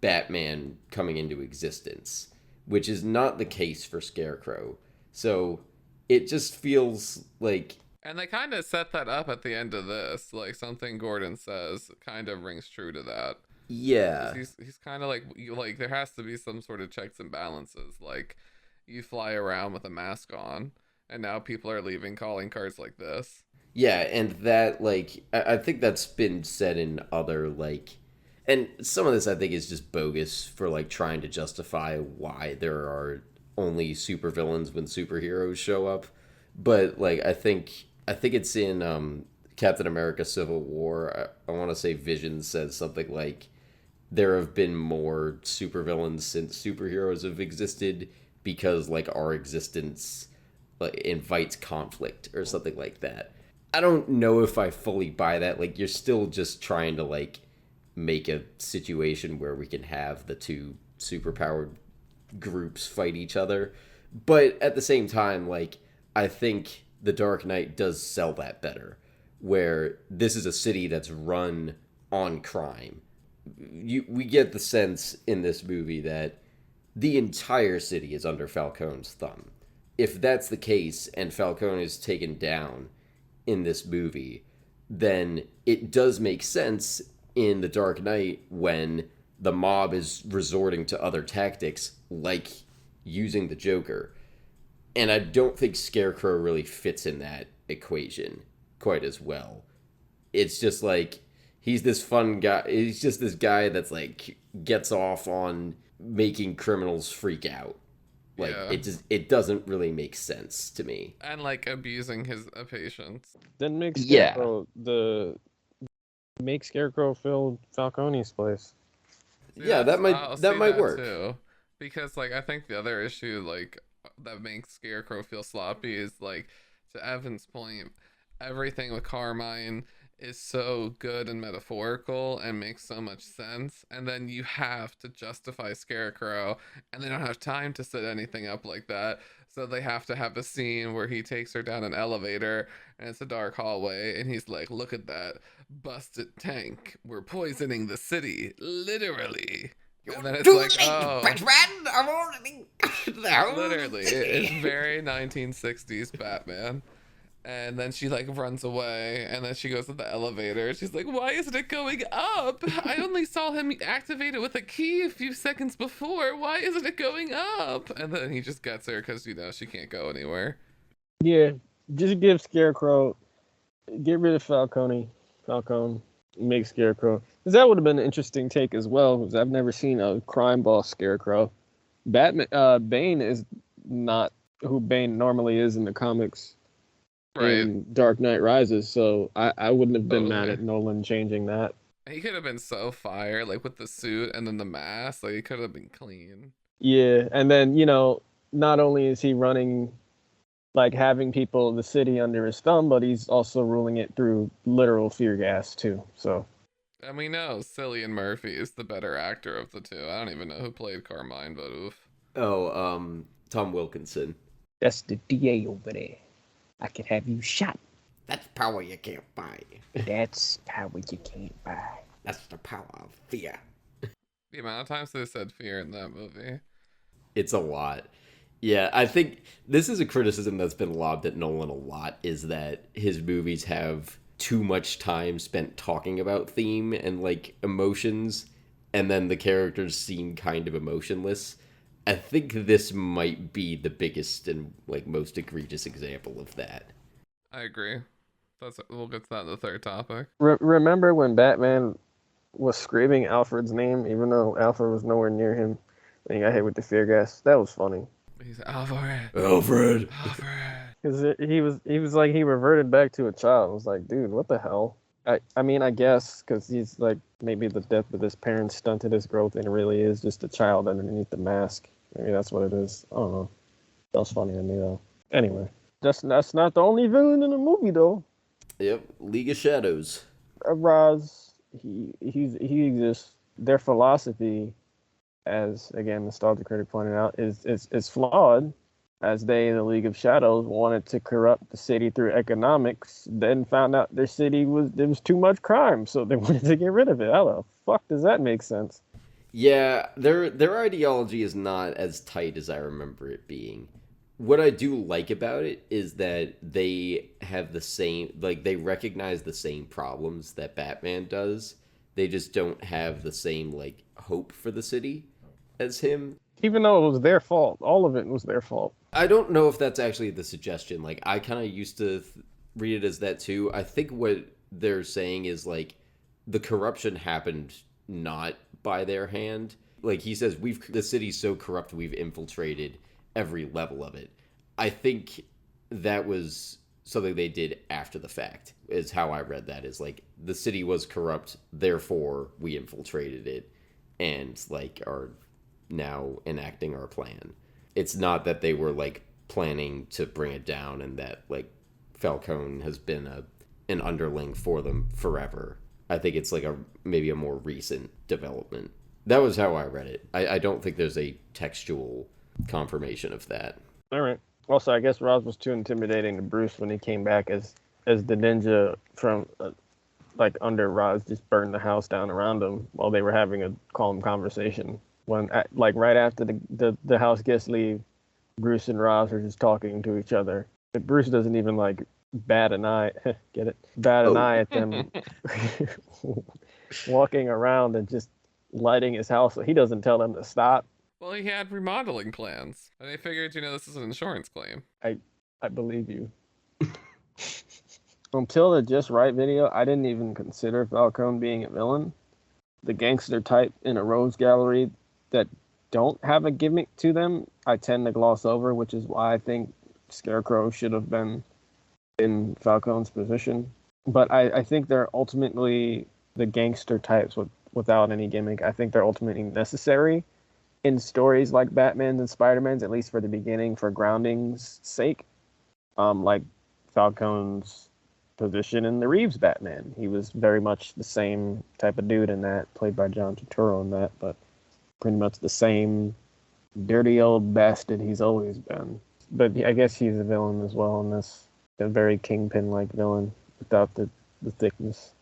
Batman coming into existence, which is not the case for Scarecrow. So it just feels like. And they kind of set that up at the end of this. Like something Gordon says kind of rings true to that. Yeah. He's kind of like, like there has to be some sort of checks and balances. Like you fly around with a mask on, and now people are leaving calling cards like this. Yeah, and that like I think that's been said in other like, and some of this I think is just bogus for like trying to justify why there are only supervillains when superheroes show up. But like I think it's in Captain America Civil War. I want to say Vision says something like there have been more supervillains since superheroes have existed because like our existence like invites conflict or something like that. I don't know if I fully buy that. Like you're still just trying to like make a situation where we can have the two superpowered groups fight each other. But at the same time, like I think The Dark Knight does sell that better, where this is a city that's run on crime. We get the sense in this movie that the entire city is under Falcone's thumb. If that's the case and Falcone is taken down in this movie, then it does make sense in The Dark Knight when the mob is resorting to other tactics like using the Joker. And I don't think Scarecrow really fits in that equation quite as well. It's just like he's this fun guy. He's just this guy that's like gets off on making criminals freak out. Like it doesn't really make sense to me. And like abusing his patients. Then make Scarecrow make Scarecrow fill Falcone's place. Yeah, that might work too. Because like I think the other issue like that makes Scarecrow feel sloppy is like, to Evan's point, everything with Carmine is so good and metaphorical and makes so much sense, and then you have to justify Scarecrow, and they don't have time to set anything up like that, so they have to have a scene where he takes her down an elevator and it's a dark hallway and he's like, look at that busted tank, we're poisoning the city, literally. And then it's like, oh, I'm already literally, it's very 1960s Batman. And then she like runs away, and then she goes to the elevator. She's like, why isn't it going up? I only saw him activate it with a key a few seconds before. Why isn't it going up? And then he just gets her because, you know, she can't go anywhere. Yeah, just give Scarecrow, get rid of Falcone, make Scarecrow. Because that would have been an interesting take as well, because I've never seen a crime boss Scarecrow. Bane is not who Bane normally is in the comics. Right. In Dark Knight Rises, so I wouldn't have been mad at Nolan changing that. He could have been so fire, like with the suit and then the mask, like he could have been clean. Yeah, and then, you know, not only is he running, like having people of the city under his thumb, but he's also ruling it through literal fear gas too. So. And we know Cillian Murphy is the better actor of the two. I don't even know who played Carmine, but oof. Oh, Tom Wilkinson. That's the DA over there. I could have you shot. That's power you can't buy. That's power you can't buy. That's the power of fear. The amount of times they said fear in that movie. It's a lot. Yeah, I think this is a criticism that's been lobbed at Nolan a lot, is that his movies have too much time spent talking about theme and like emotions, and then the characters seem kind of emotionless. I think this might be the biggest and like most egregious example of that. I agree. We'll get to that in the third topic. Remember when Batman was screaming Alfred's name, even though Alfred was nowhere near him? And he got hit with the fear gas. That was funny. He's Alfred. Alfred. Alfred. Because he was like, he reverted back to a child. I was like, dude, what the hell? I mean, I guess because he's like, maybe the death of his parents stunted his growth and it really is just a child underneath the mask. Maybe that's what it is. I don't know. That was funny to me, though. Anyway, that's not the only villain in the movie, though. Yep, League of Shadows. Raz, he exists. Their philosophy, as again Nostalgia Critic pointed out, is flawed. As they, the League of Shadows, wanted to corrupt the city through economics, then found out their city there was too much crime, so they wanted to get rid of it. How the fuck does that make sense? Yeah, their ideology is not as tight as I remember it being. What I do like about it is that they have the same, like, they recognize the same problems that Batman does. They just don't have the same, like, hope for the city as him. Even though it was their fault, all of it was their fault. I don't know if that's actually the suggestion. Like, I kind of used to read it as that too. I think what they're saying is, like, the corruption happened not by their hand. Like, he says, the city's so corrupt, we've infiltrated every level of it. I think that was something they did after the fact, is how I read that, is like, the city was corrupt, therefore we infiltrated it and, like, are now enacting our plan. It's not that they were, like, planning to bring it down and that, like, Falcone has been an underling for them forever. I think it's like maybe a more recent development. That was how I read it. I don't think there's a textual confirmation of that. All right. Also, I guess Roz was too intimidating to Bruce when he came back as the ninja from like under Roz, just burned the house down around him while they were having a calm conversation. When like right after the house guests leave, Bruce and Roz are just talking to each other. But Bruce doesn't even like bat an eye. Get it? Bat an eye at them walking around and just lighting his house. He doesn't tell them to stop. Well, he had remodeling plans, and they figured, this is an insurance claim. I believe you. Until the Just Right video, I didn't even consider Falcone being a villain. The gangster type in a rogues gallery that don't have a gimmick to them, I tend to gloss over, which is why I think Scarecrow should have been in Falcone's position. But I think they're ultimately the gangster types without any gimmick. I think they're ultimately necessary in stories like Batman's and Spider-Man's, at least for the beginning, for grounding's sake. Like Falcone's position in the Reeves Batman. He was very much the same type of dude in that, played by John Turturro in that, but pretty much the same dirty old bastard he's always been. But I guess he's a villain as well in this, a very Kingpin-like villain without the thickness.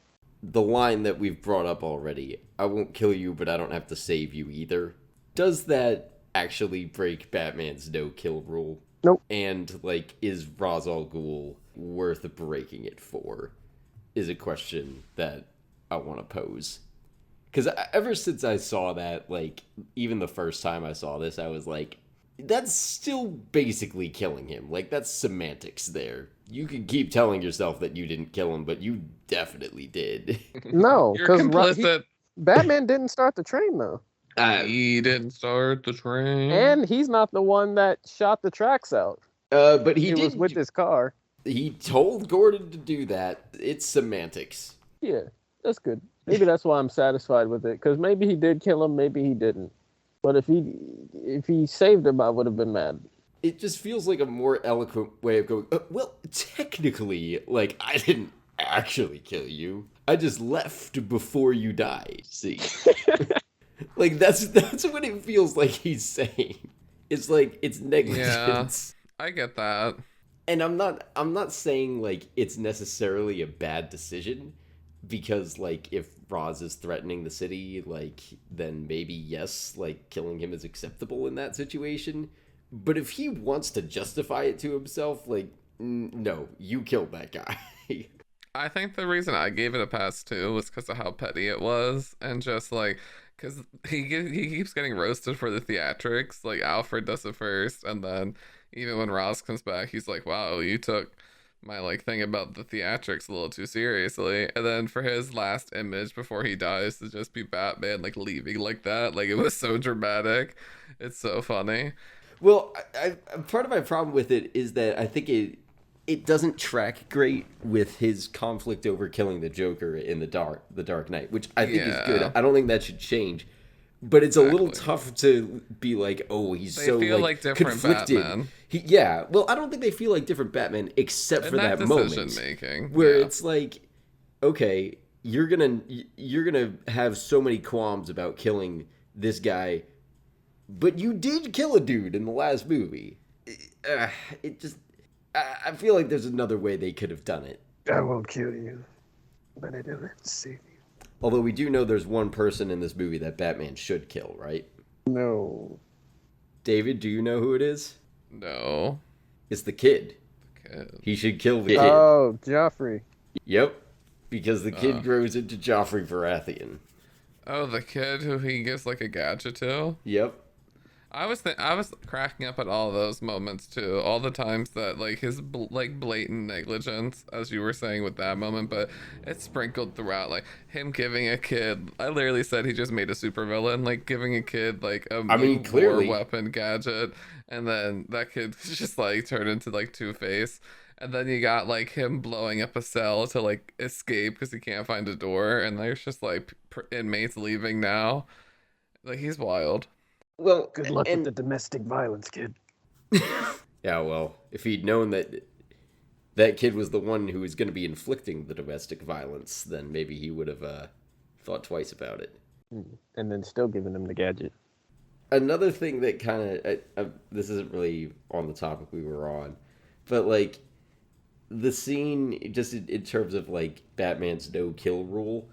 The line that we've brought up already, I won't kill you, but I don't have to save you either. Does that actually break Batman's no-kill rule? Nope. And, like, is Ra's al Ghul worth breaking it for? Is a question that I want to pose. Because ever since I saw that, like, even the first time I saw this, I was like, that's still basically killing him. Like, that's semantics there. You can keep telling yourself that you didn't kill him, but you definitely did. No, You're because complicit. Batman didn't start the train, though. He didn't start the train. And he's not the one that shot the tracks out. But he was with his car. He told Gordon to do that. It's semantics. Yeah, that's good. Maybe that's why I'm satisfied with it. Because maybe he did kill him, maybe he didn't. But if he saved him, I would have been mad. It just feels like a more eloquent way of going, well, technically, like, I didn't actually kill you. I just left before you died, see? Like, that's what it feels like he's saying. It's like, it's negligence. Yeah, I get that. And I'm not saying, like, it's necessarily a bad decision, because, like, if Ra's is threatening the city, like, then maybe, yes, like, killing him is acceptable in that situation. But if he wants to justify it to himself, like, no, you killed that guy. I think the reason I gave it a pass, too, was because of how petty it was, and just, like, because he keeps getting roasted for the theatrics. Like, Alfred does it first, and then even when Ross comes back, he's like, wow, you took my like thing about the theatrics a little too seriously. And then for his last image before he dies to just be Batman like leaving like that, like it was so dramatic. It's so funny. Well, part of my problem with it is that I think it doesn't track great with his conflict over killing the Joker in the Dark Knight, which I think is good. I don't think that should change. But it's a little tough to be like, oh, he's they so feel like different conflicted. Batman. Yeah, well, I don't think they feel like different Batman except for that moment making, where it's like, okay, you're gonna have so many qualms about killing this guy, but you did kill a dude in the last movie. It just, I feel like there's another way they could have done it. I won't kill you, but I don't have to save you. Although we do know there's one person in this movie that Batman should kill, right? No. David, do you know who it is? No. It's the kid. He should kill the kid. Oh, Joffrey. Yep. Because the kid grows into Joffrey Baratheon. Oh, the kid who he gives like a gadget to? Yep. I was cracking up at all those moments too. All the times that like his like blatant negligence, as you were saying with that moment, but it's sprinkled throughout. Like him giving a kid, I literally said he just made a supervillain. Like giving a kid like a clearly war weapon gadget, and then that kid just like turned into like Two-Face. And then you got like him blowing up a cell to like escape because he can't find a door, and there's just like inmates leaving now. Like he's wild. Well, good luck with the domestic violence, kid. Yeah, well, if he'd known that that kid was the one who was going to be inflicting the domestic violence, then maybe he would have thought twice about it. And then still giving him the gadget. Another thing that kind of, this isn't really on the topic we were on, but like the scene, just in terms of like Batman's no-kill rule,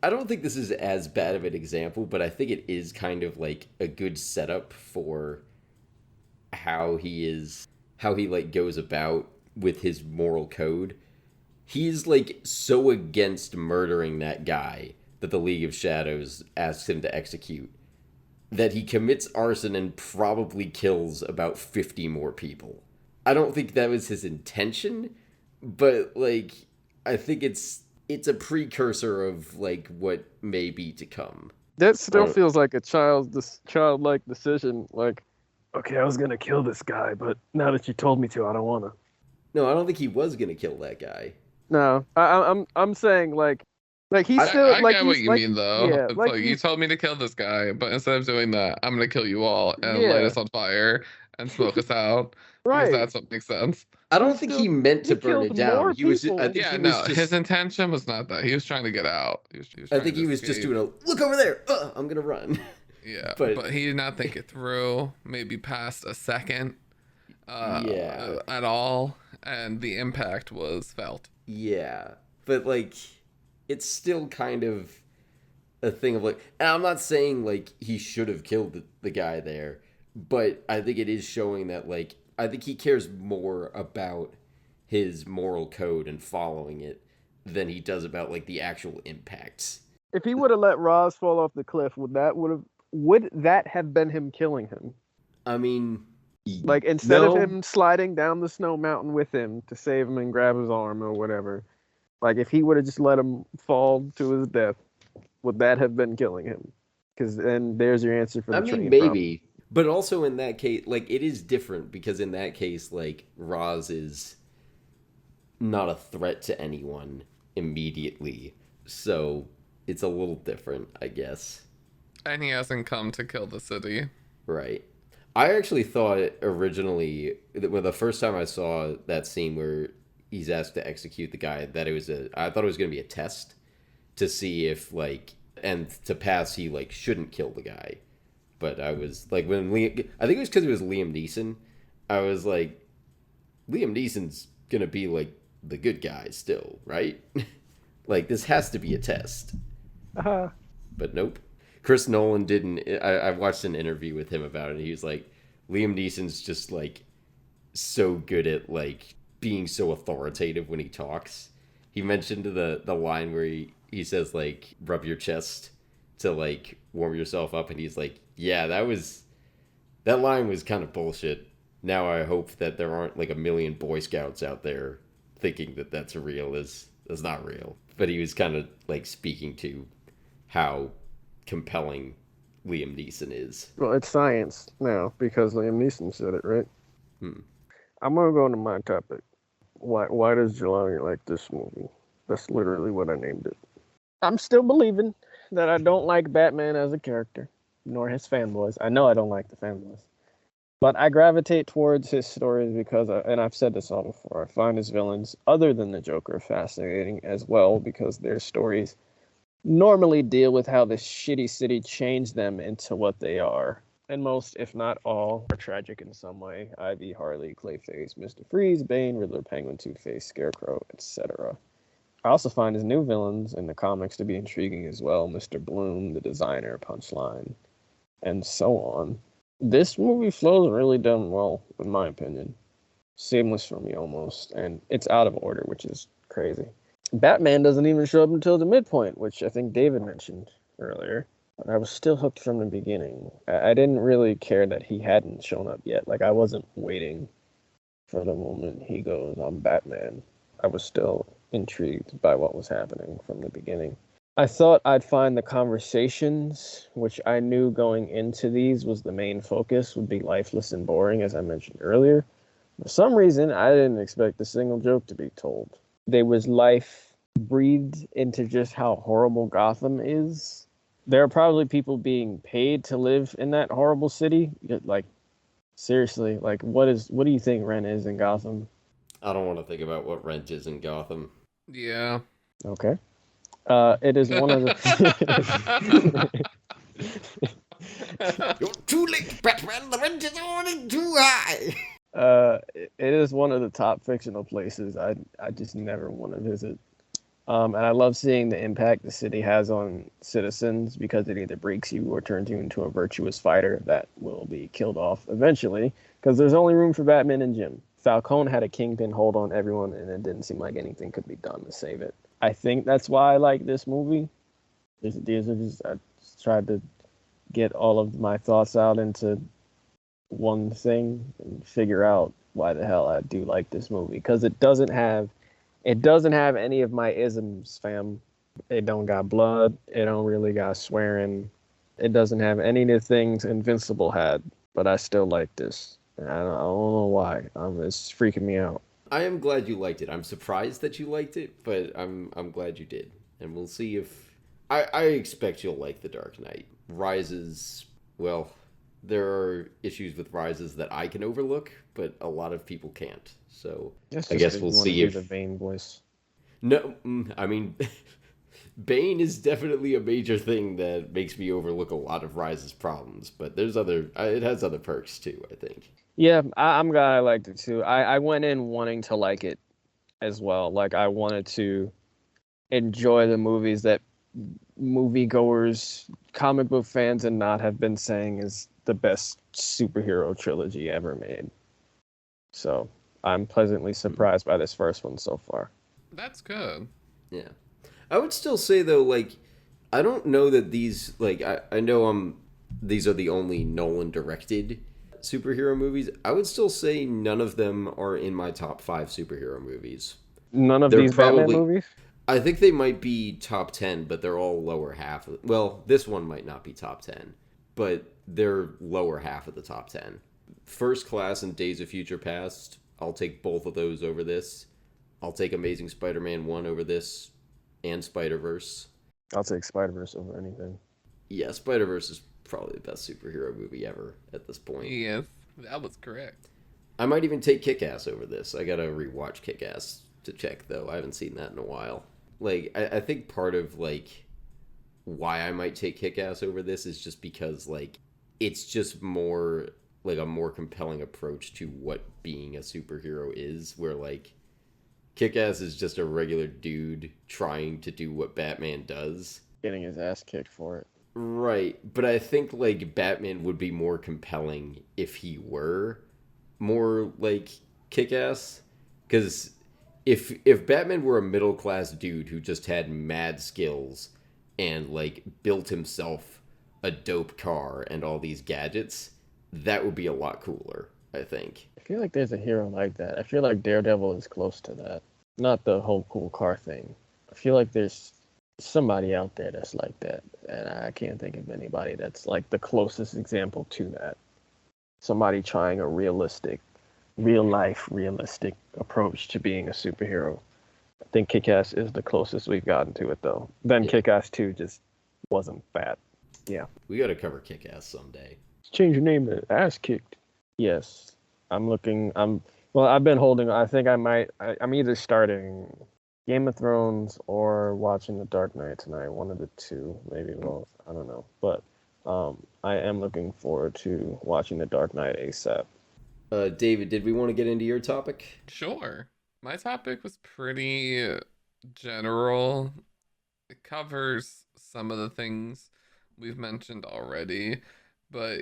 I don't think this is as bad of an example, but I think it is kind of like a good setup for how he like goes about with his moral code. He's like so against murdering that guy that the League of Shadows asks him to execute that he commits arson and probably kills about 50 more people. I don't think that was his intention, but like I think it's a precursor of like what may be to come. That still feels like a childlike decision. Like, okay, I was gonna kill this guy, but now that you told me to, I don't wanna. No, I don't think he was gonna kill that guy. No, I'm saying like he's still I like. get what you mean though. Yeah, it's like you told me to kill this guy, but instead of doing that, I'm gonna kill you all and light us on fire and smoke us out. Right. Because that's what makes sense. I don't think he meant to burn it down. He was just, his intention was not that. He was trying to get out. I think he was just doing a look over there. I'm gonna run. Yeah, but he did not think it through. Maybe past a second. At all, and the impact was felt. Yeah, but like, it's still kind of a thing of like, and I'm not saying like he should have killed the guy there, but I think it is showing that like. I think he cares more about his moral code and following it than he does about like the actual impacts. If he would have let Roz fall off the cliff, would that have been him killing him? I mean, like instead of him sliding down the snow mountain with him to save him and grab his arm or whatever, like if he would have just let him fall to his death, would that have been killing him? Because then there's your answer for the train maybe. Problem. But also in that case, like, it is different because in that case, like, Roz is not a threat to anyone immediately. So it's a little different, I guess. And he hasn't come to kill the city. Right. I actually thought originally, that when the first time I saw that scene where he's asked to execute the guy, that I thought it was going to be a test to see if, like, and to pass, he, like, shouldn't kill the guy. But I was like, I think it was because it was Liam Neeson. I was like, Liam Neeson's gonna be like the good guy still, right? Like this has to be a test. But nope. Chris Nolan didn't. I watched an interview with him about it. He was like, Liam Neeson's just like so good at like being so authoritative when he talks. He mentioned the line where he says like, rub your chest to like warm yourself up, and he's like, yeah, that line was kind of bullshit. Now I hope that there aren't like a million Boy Scouts out there thinking that that's real is not real. But he was kind of like speaking to how compelling Liam Neeson is. Well, it's science now because Liam Neeson said it, right? Hmm. I'm gonna go into my topic. Why does Jelani like this movie? That's literally what I named it. I'm still believing that I don't like Batman as a character, nor his fanboys. I know I don't like the fanboys. But I gravitate towards his stories because, and I've said this all before, I find his villains, other than the Joker, fascinating as well because their stories normally deal with how this shitty city changed them into what they are. And most, if not all, are tragic in some way. Ivy, Harley, Clayface, Mr. Freeze, Bane, Riddler, Penguin, Two-Face, Scarecrow, etc. I also find his new villains in the comics to be intriguing as well. Mr. Bloom, the designer, Punchline, and so on. This movie flows really damn well, in my opinion. Seamless for me almost, and it's out of order, which is crazy. Batman doesn't even show up until the midpoint, which I think David mentioned earlier. But I was still hooked from the beginning. I didn't really care that he hadn't shown up yet. Like, I wasn't waiting for the moment he goes, "I'm Batman." I was still intrigued by what was happening from the beginning. I thought I'd find the conversations, which I knew going into these was the main focus, would be lifeless and boring, as I mentioned earlier. For some reason, I didn't expect a single joke to be told. There was life breathed into just how horrible Gotham is. There are probably people being paid to live in that horrible city. Like, seriously, like, what do you think rent is in Gotham? I don't want to think about what rent is in Gotham. Yeah. Okay. It is one of the. You're too late, Batman. The rent is already too high. It is one of the top fictional places I just never want to visit. And I love seeing the impact the city has on citizens because it either breaks you or turns you into a virtuous fighter that will be killed off eventually because there's only room for Batman and Jim. Falcone had a kingpin hold on everyone and it didn't seem like anything could be done to save it. I think that's why I like this movie. I just tried to get all of my thoughts out into one thing and figure out why the hell I do like this movie because it doesn't have any of my isms, fam. It don't got blood. It don't really got swearing. It doesn't have any of the things Invincible had, but I still like this. I don't know why. It's freaking me out. I am glad you liked it. I'm surprised that you liked it, but I'm glad you did. And we'll see if I expect you'll like The Dark Knight. Rises, well, there are issues with Rises that I can overlook, but a lot of people can't. So I guess we'll see if the Bane voice. No, I mean, Bane is definitely a major thing that makes me overlook a lot of Rise's problems, but it has other perks too, I think. Yeah, I'm glad I liked it too. I went in wanting to like it as well. Like I wanted to enjoy the movies that moviegoers, comic book fans, and not have been saying is the best superhero trilogy ever made. So I'm pleasantly surprised by this first one so far. That's good. Yeah. I would still say though, like, I don't know that these, like, I know these are the only Nolan directed superhero movies. I would still say none of them are in my top 5 superhero movies. None of these Batman movies? I think they might be top 10, but they're all lower half. Well, this one might not be top 10, but they're lower half of the top 10. First Class and Days of Future Past, I'll take both of those over this. I'll take Amazing Spider-Man 1 over this, and Spider-Verse. I'll take Spider-Verse over anything. Yeah, Spider-Verse is probably the best superhero movie ever at this point. Yes, that was correct. I might even take Kick-Ass over this. I gotta rewatch Kick-Ass to check, though. I haven't seen that in a while. Like, I think part of, like, why I might take Kick-Ass over this is just because, like, it's just more, like, a more compelling approach to what being a superhero is, where, like, Kick-Ass is just a regular dude trying to do what Batman does. Getting his ass kicked for it. Right, but I think, like, Batman would be more compelling if he were more, like, Kick-Ass. Because if Batman were a middle-class dude who just had mad skills and, like, built himself a dope car and all these gadgets, that would be a lot cooler, I think. I feel like there's a hero like that. I feel like Daredevil is close to that. Not the whole cool car thing. I feel like there's somebody out there that's like that, and I can't think of anybody that's like the closest example to that. Somebody trying a real life, realistic approach to being a superhero. I think Kick-Ass is the closest we've gotten to it, though. Then Yeah. Kick-Ass 2 just wasn't that. Yeah. We got to cover Kick-Ass someday. Change your name to Ass Kicked. Yes. Well, I've been holding, I think I'm either starting Game of Thrones or watching The Dark Knight tonight. One of the two, maybe both. I don't know. But I am looking forward to watching The Dark Knight ASAP. David, did we want to get into your topic? Sure. My topic was pretty general. It covers some of the things we've mentioned already, but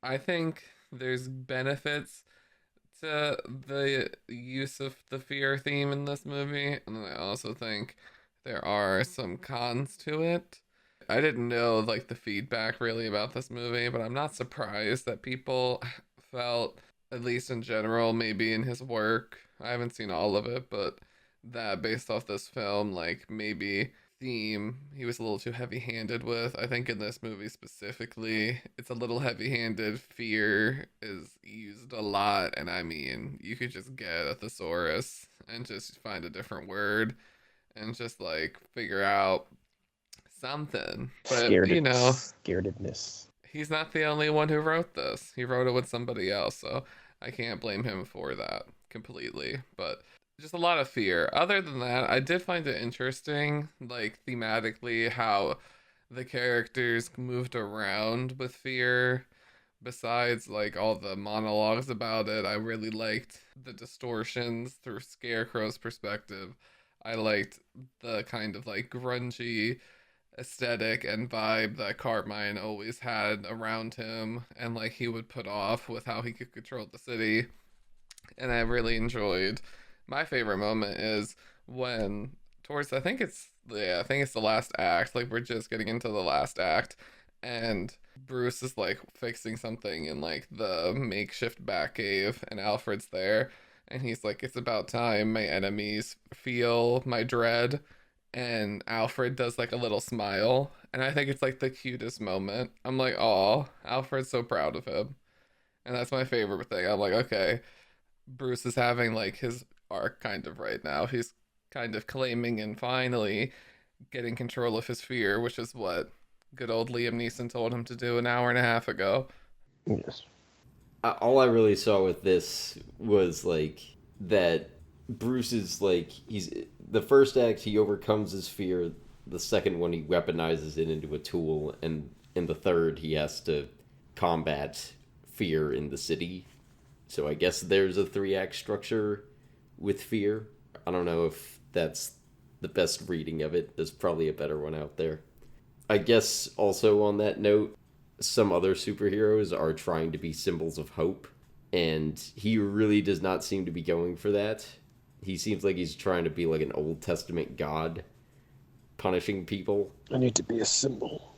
I think there's benefits to the use of the fear theme in this movie, and I also think there are some cons to it. I didn't know like the feedback really about this movie, but I'm not surprised that people felt, at least in general, maybe in his work, I haven't seen all of it, but that based off this film, like maybe theme he was a little too heavy-handed with. I think in this movie specifically, it's a little heavy-handed. Fear is used a lot, and I mean, you could just get a thesaurus and just find a different word and just like figure out something. But Scarededness. he's not the only one who wrote this. He wrote it with somebody else, so I can't blame him for that completely. But just a lot of fear. Other than that, I did find it interesting, like thematically, how the characters moved around with fear. Besides, like all the monologues about it, I really liked the distortions through Scarecrow's perspective. I liked the kind of like grungy aesthetic and vibe that Carmine always had around him, and like he would put off with how he could control the city. And I really enjoyed. My favorite moment is when towards I think it's the last act. Like we're just getting into the last act, and Bruce is like fixing something in like the makeshift Batcave, and Alfred's there, and he's like, "It's about time my enemies feel my dread." And Alfred does like a little smile, and I think it's like the cutest moment. I'm like, "Oh, Alfred's so proud of him," and that's my favorite thing. I'm like, okay, Bruce is having like his arc kind of right now. He's kind of claiming and finally getting control of his fear, which is what good old Liam Neeson told him to do an hour and a half ago. Yes. All I really saw with this was like that Bruce is like he's the first act he overcomes his fear, the second one he weaponizes it into a tool, and in the third he has to combat fear in the city. So I guess there's a 3-act structure with fear. I don't know if that's the best reading of it. There's probably a better one out there. I guess also on that note, some other superheroes are trying to be symbols of hope, and he really does not seem to be going for that. He seems like he's trying to be like an Old Testament god, punishing people. I need to be a symbol.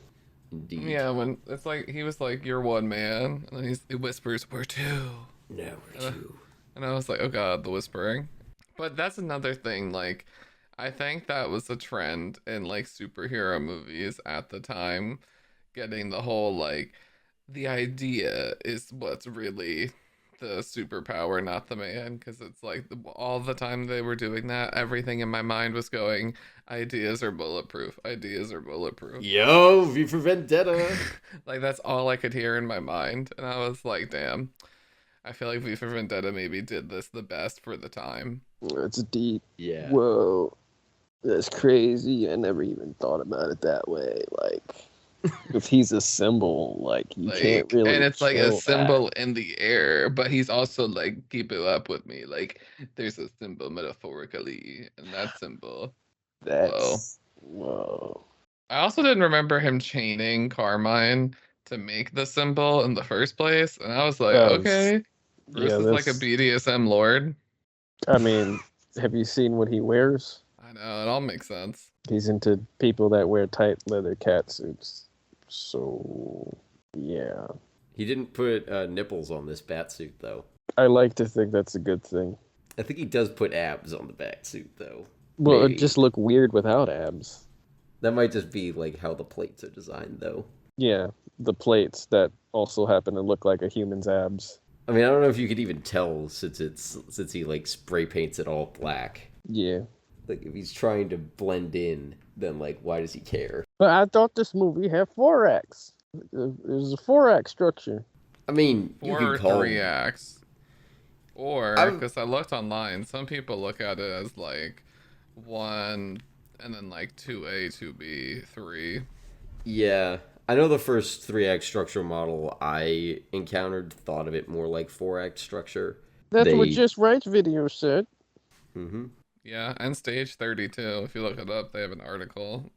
Indeed. Yeah, when it's like he was like, "You're one man," and then he whispers, "We're two." No, we're two. And I was like, "Oh God, the whispering." But that's another thing. Like, I think that was a trend in like superhero movies at the time, getting the whole like the idea is what's really the superpower, not the man. Because it's like all the time they were doing that, everything in my mind was going, ideas are bulletproof. Ideas are bulletproof. Yo, V for Vendetta. Like that's all I could hear in my mind, and I was like, damn. I feel like V for Vendetta maybe did this the best for the time. It's deep. Yeah. Whoa. That's crazy. I never even thought about it that way. Like, if he's a symbol, like, you can't really. And it's like a kill symbol in the air, but he's also like, keep it up with me. Like, there's a symbol metaphorically, and that symbol. that. Whoa. I also didn't remember him chaining Carmine to make the symbol in the first place, and I was like, okay, Bruce is like a BDSM lord. I mean, have you seen what he wears? I know, it all makes sense. He's into people that wear tight leather catsuits. So, yeah. He didn't put nipples on this bat suit, though. I like to think that's a good thing. I think he does put abs on the back suit, though. Well, Maybe. it just look weird without abs. That might just be like how the plates are designed, though. Yeah, the plates that also happen to look like a human's abs. I mean, I don't know if you could even tell since he like spray paints it all black. Yeah. Like if he's trying to blend in, then like why does he care? But I thought this movie had 4 acts. There's a 4-act structure. I mean, you Or can call 3 acts. Or, because I looked online, some people look at it as like 1 and then like 2A, 2B, 3. Yeah. I know the first 3-act structure model I encountered thought of it more like 4-act structure. That's what Just Right's video said. Mm-hmm. Yeah, and Stage 32, if you look it up, they have an article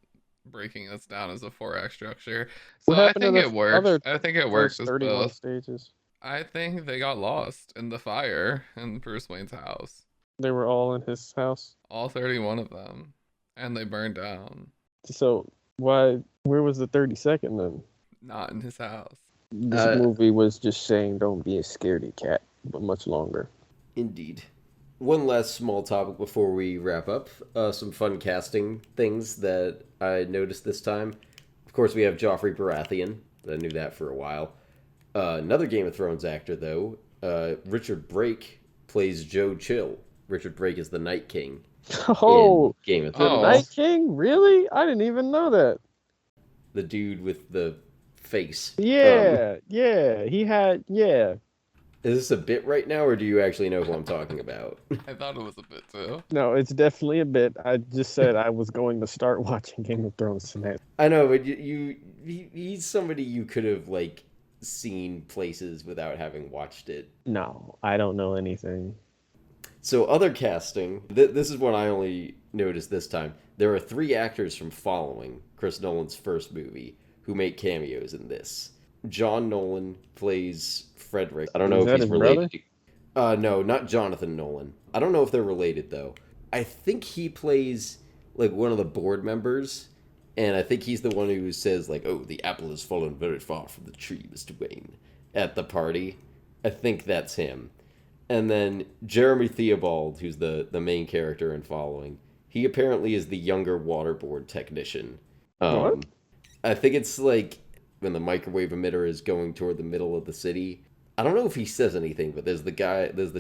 breaking this down as a 4-act structure. So I think it works. I think it works as 31 both. stages. I think they got lost in the fire in Bruce Wayne's house. They were all in his house. All 31 of them. And they burned down. So where was the 32nd then? Not in his house. This movie was just saying don't be a scaredy cat, but much longer. Indeed. One last small topic before we wrap up. Some fun casting things that I noticed this time. Of course, we have Joffrey Baratheon. I knew that for a while. Another Game of Thrones actor, though, Richard Brake, plays Joe Chill. Richard Brake is the Night King in Game of Thrones. The Night King? Really? I didn't even know that. The dude with the face. Yeah. Is this a bit right now, or do you actually know who I'm talking about? I thought it was a bit too. No, it's definitely a bit. I just said I was going to start watching Game of Thrones tonight. I know, but he's somebody you could have, like, seen places without having watched it. No, I don't know anything. So other casting, this is what I only noticed this time. There are 3 actors from Following, Chris Nolan's first movie, who make cameos in this. John Nolan plays Frederick. I don't know if he's related. No, not Jonathan Nolan. I don't know if they're related, though. I think he plays, like, one of the board members, and I think he's the one who says, like, oh, the apple has fallen very far from the tree, Mr. Wayne, at the party. I think that's him. And then Jeremy Theobald, who's the main character in Following, he apparently is the younger waterboard technician. What? I think it's like when the microwave emitter is going toward the middle of the city. I don't know if he says anything, but there's the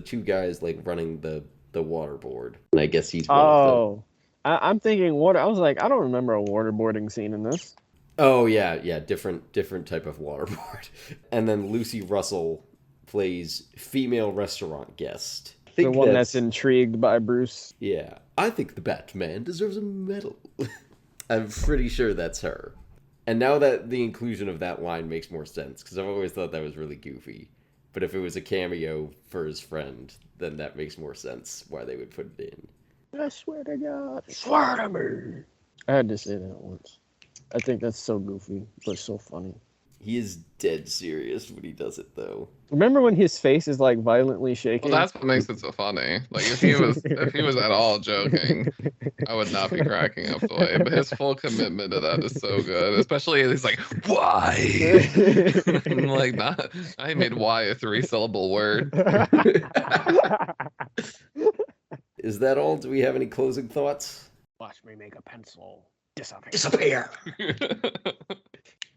2 guys like running the waterboard, and I guess he's one of them. I'm thinking water. I was like, I don't remember a waterboarding scene in this. Oh yeah, different type of waterboard. And then Lucy Russell plays female restaurant guest. The one that's intrigued by Bruce. Yeah, I think the Batman deserves a medal. I'm pretty sure that's her. And now that the inclusion of that line makes more sense, because I've always thought that was really goofy. But if it was a cameo for his friend, then that makes more sense why they would put it in. I swear to God. Swear to me. I had to say that once. I think that's so goofy, but so funny. He is dead serious when he does it, though. Remember when his face is like violently shaking? Well, that's what makes it so funny. Like if he was at all joking, I would not be cracking up the way. But his full commitment to that is so good. Especially he's like, why? I'm like, I made why a 3-syllable word. Is that all? Do we have any closing thoughts? Watch me make a pencil disappear.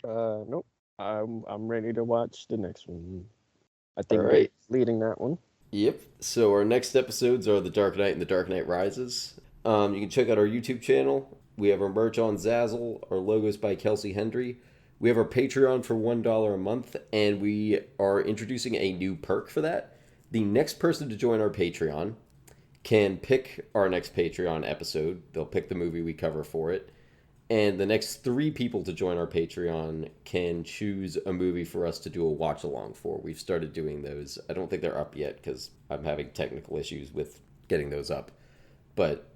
Nope. I'm ready to watch the next one. I think Right. Leading that one. Yep. So our next episodes are The Dark Knight and The Dark Knight Rises. You can check out our YouTube channel. We have our merch on Zazzle. Our logo's by Kelsey Hendry. We have our Patreon for $1 a month, and we are introducing a new perk for that. The next person to join our Patreon can pick our next Patreon episode. They'll pick the movie we cover for it. And the next 3 people to join our Patreon can choose a movie for us to do a watch-along for. We've started doing those. I don't think they're up yet because I'm having technical issues with getting those up. But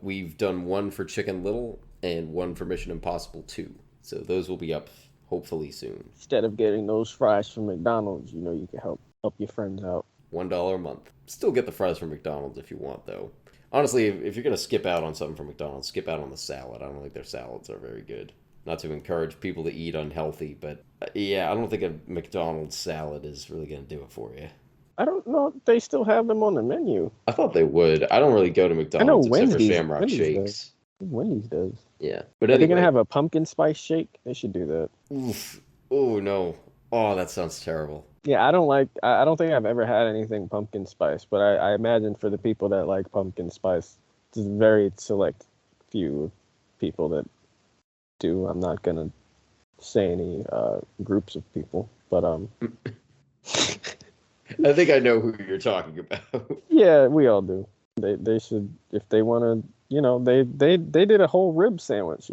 we've done one for Chicken Little and one for Mission Impossible 2. So those will be up hopefully soon. Instead of getting those fries from McDonald's, you can help your friends out. $1 a month. Still get the fries from McDonald's if you want, though. Honestly, if you're going to skip out on something from McDonald's, skip out on the salad. I don't think their salads are very good. Not to encourage people to eat unhealthy, but yeah, I don't think a McDonald's salad is really going to do it for you. I don't know if they still have them on the menu. I thought they would. I don't really go to I know McDonald's except for Wendy's. Shamrock Wendy's Shakes. does. Wendy's does. Yeah, but Are they gonna anyway. have a pumpkin spice shake? They should do that. Oof. Oh no. Oh, that sounds terrible. Yeah, I don't like. I don't think I've ever had anything pumpkin spice, but I imagine for the people that like pumpkin spice, it's a very select few people that do. I'm not gonna say any groups of people, but I think I know who you're talking about. yeah, we all do. They should, if they want to, they did a whole rib sandwich,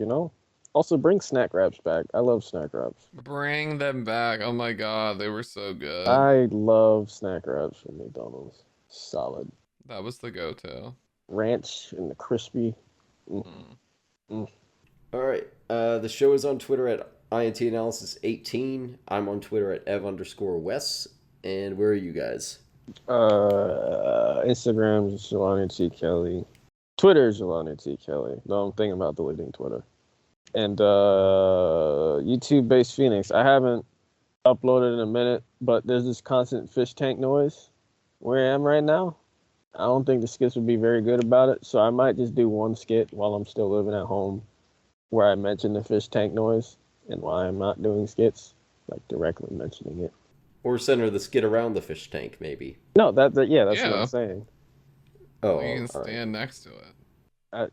Also bring snack wraps back. I love snack wraps. Bring them back. Oh my god, they were so good. I love snack wraps from McDonald's. Solid. That was the go-to. Ranch and the crispy. Mm. All right. The show is on Twitter at INTAnalysis18. I'm on Twitter at ev_Wes. And where are you guys? Instagram is Jelani T. Kelly. Twitter is Jelani T. Kelly. No, I'm thinking about deleting Twitter. And YouTube based Phoenix. I haven't uploaded in a minute, but there's this constant fish tank noise where I am right now. I don't think the skits would be very good about it, so I might just do one skit while I'm still living at home where I mention the fish tank noise and why I'm not doing skits, like directly mentioning it. Or center the skit around the fish tank, maybe. No, that's what Yeah. I'm saying. Oh, You can all stand right. next to it. I-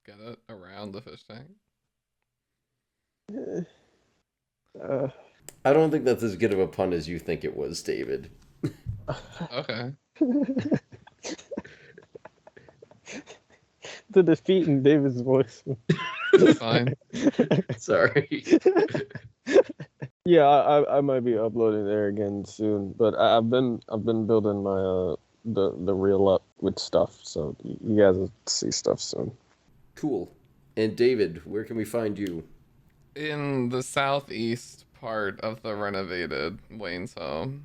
Get it around the fish tank. I don't think that's as good of a pun as you think it was, David. Okay. The defeat in David's voice. Fine. Sorry. Yeah, I might be uploading there again soon, but I've been building my the reel up with stuff, so you guys will see stuff soon. Cool. And David, where can we find you? In the southeast part of the renovated Wayne's home.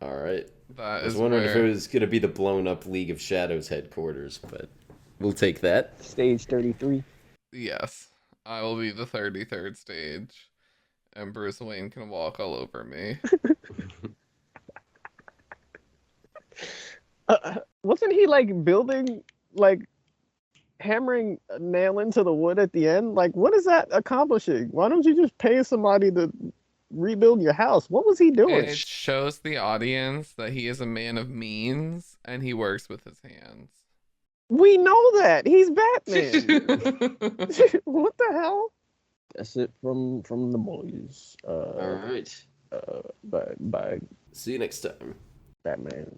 All right. That I was is wondering if where... it was going to be the blown up League of Shadows headquarters, but we'll take that. Stage 33. Yes. I will be the 33rd stage. And Bruce Wayne can walk all over me. Wasn't he like building, like hammering a nail into the wood at the end? Like, what is that accomplishing? Why don't you just pay somebody to rebuild your house? What was he doing? It shows the audience that he is a man of means and he works with his hands. We know that. He's Batman. What the hell? That's it from the boys. All right. Bye. See you next time. Batman.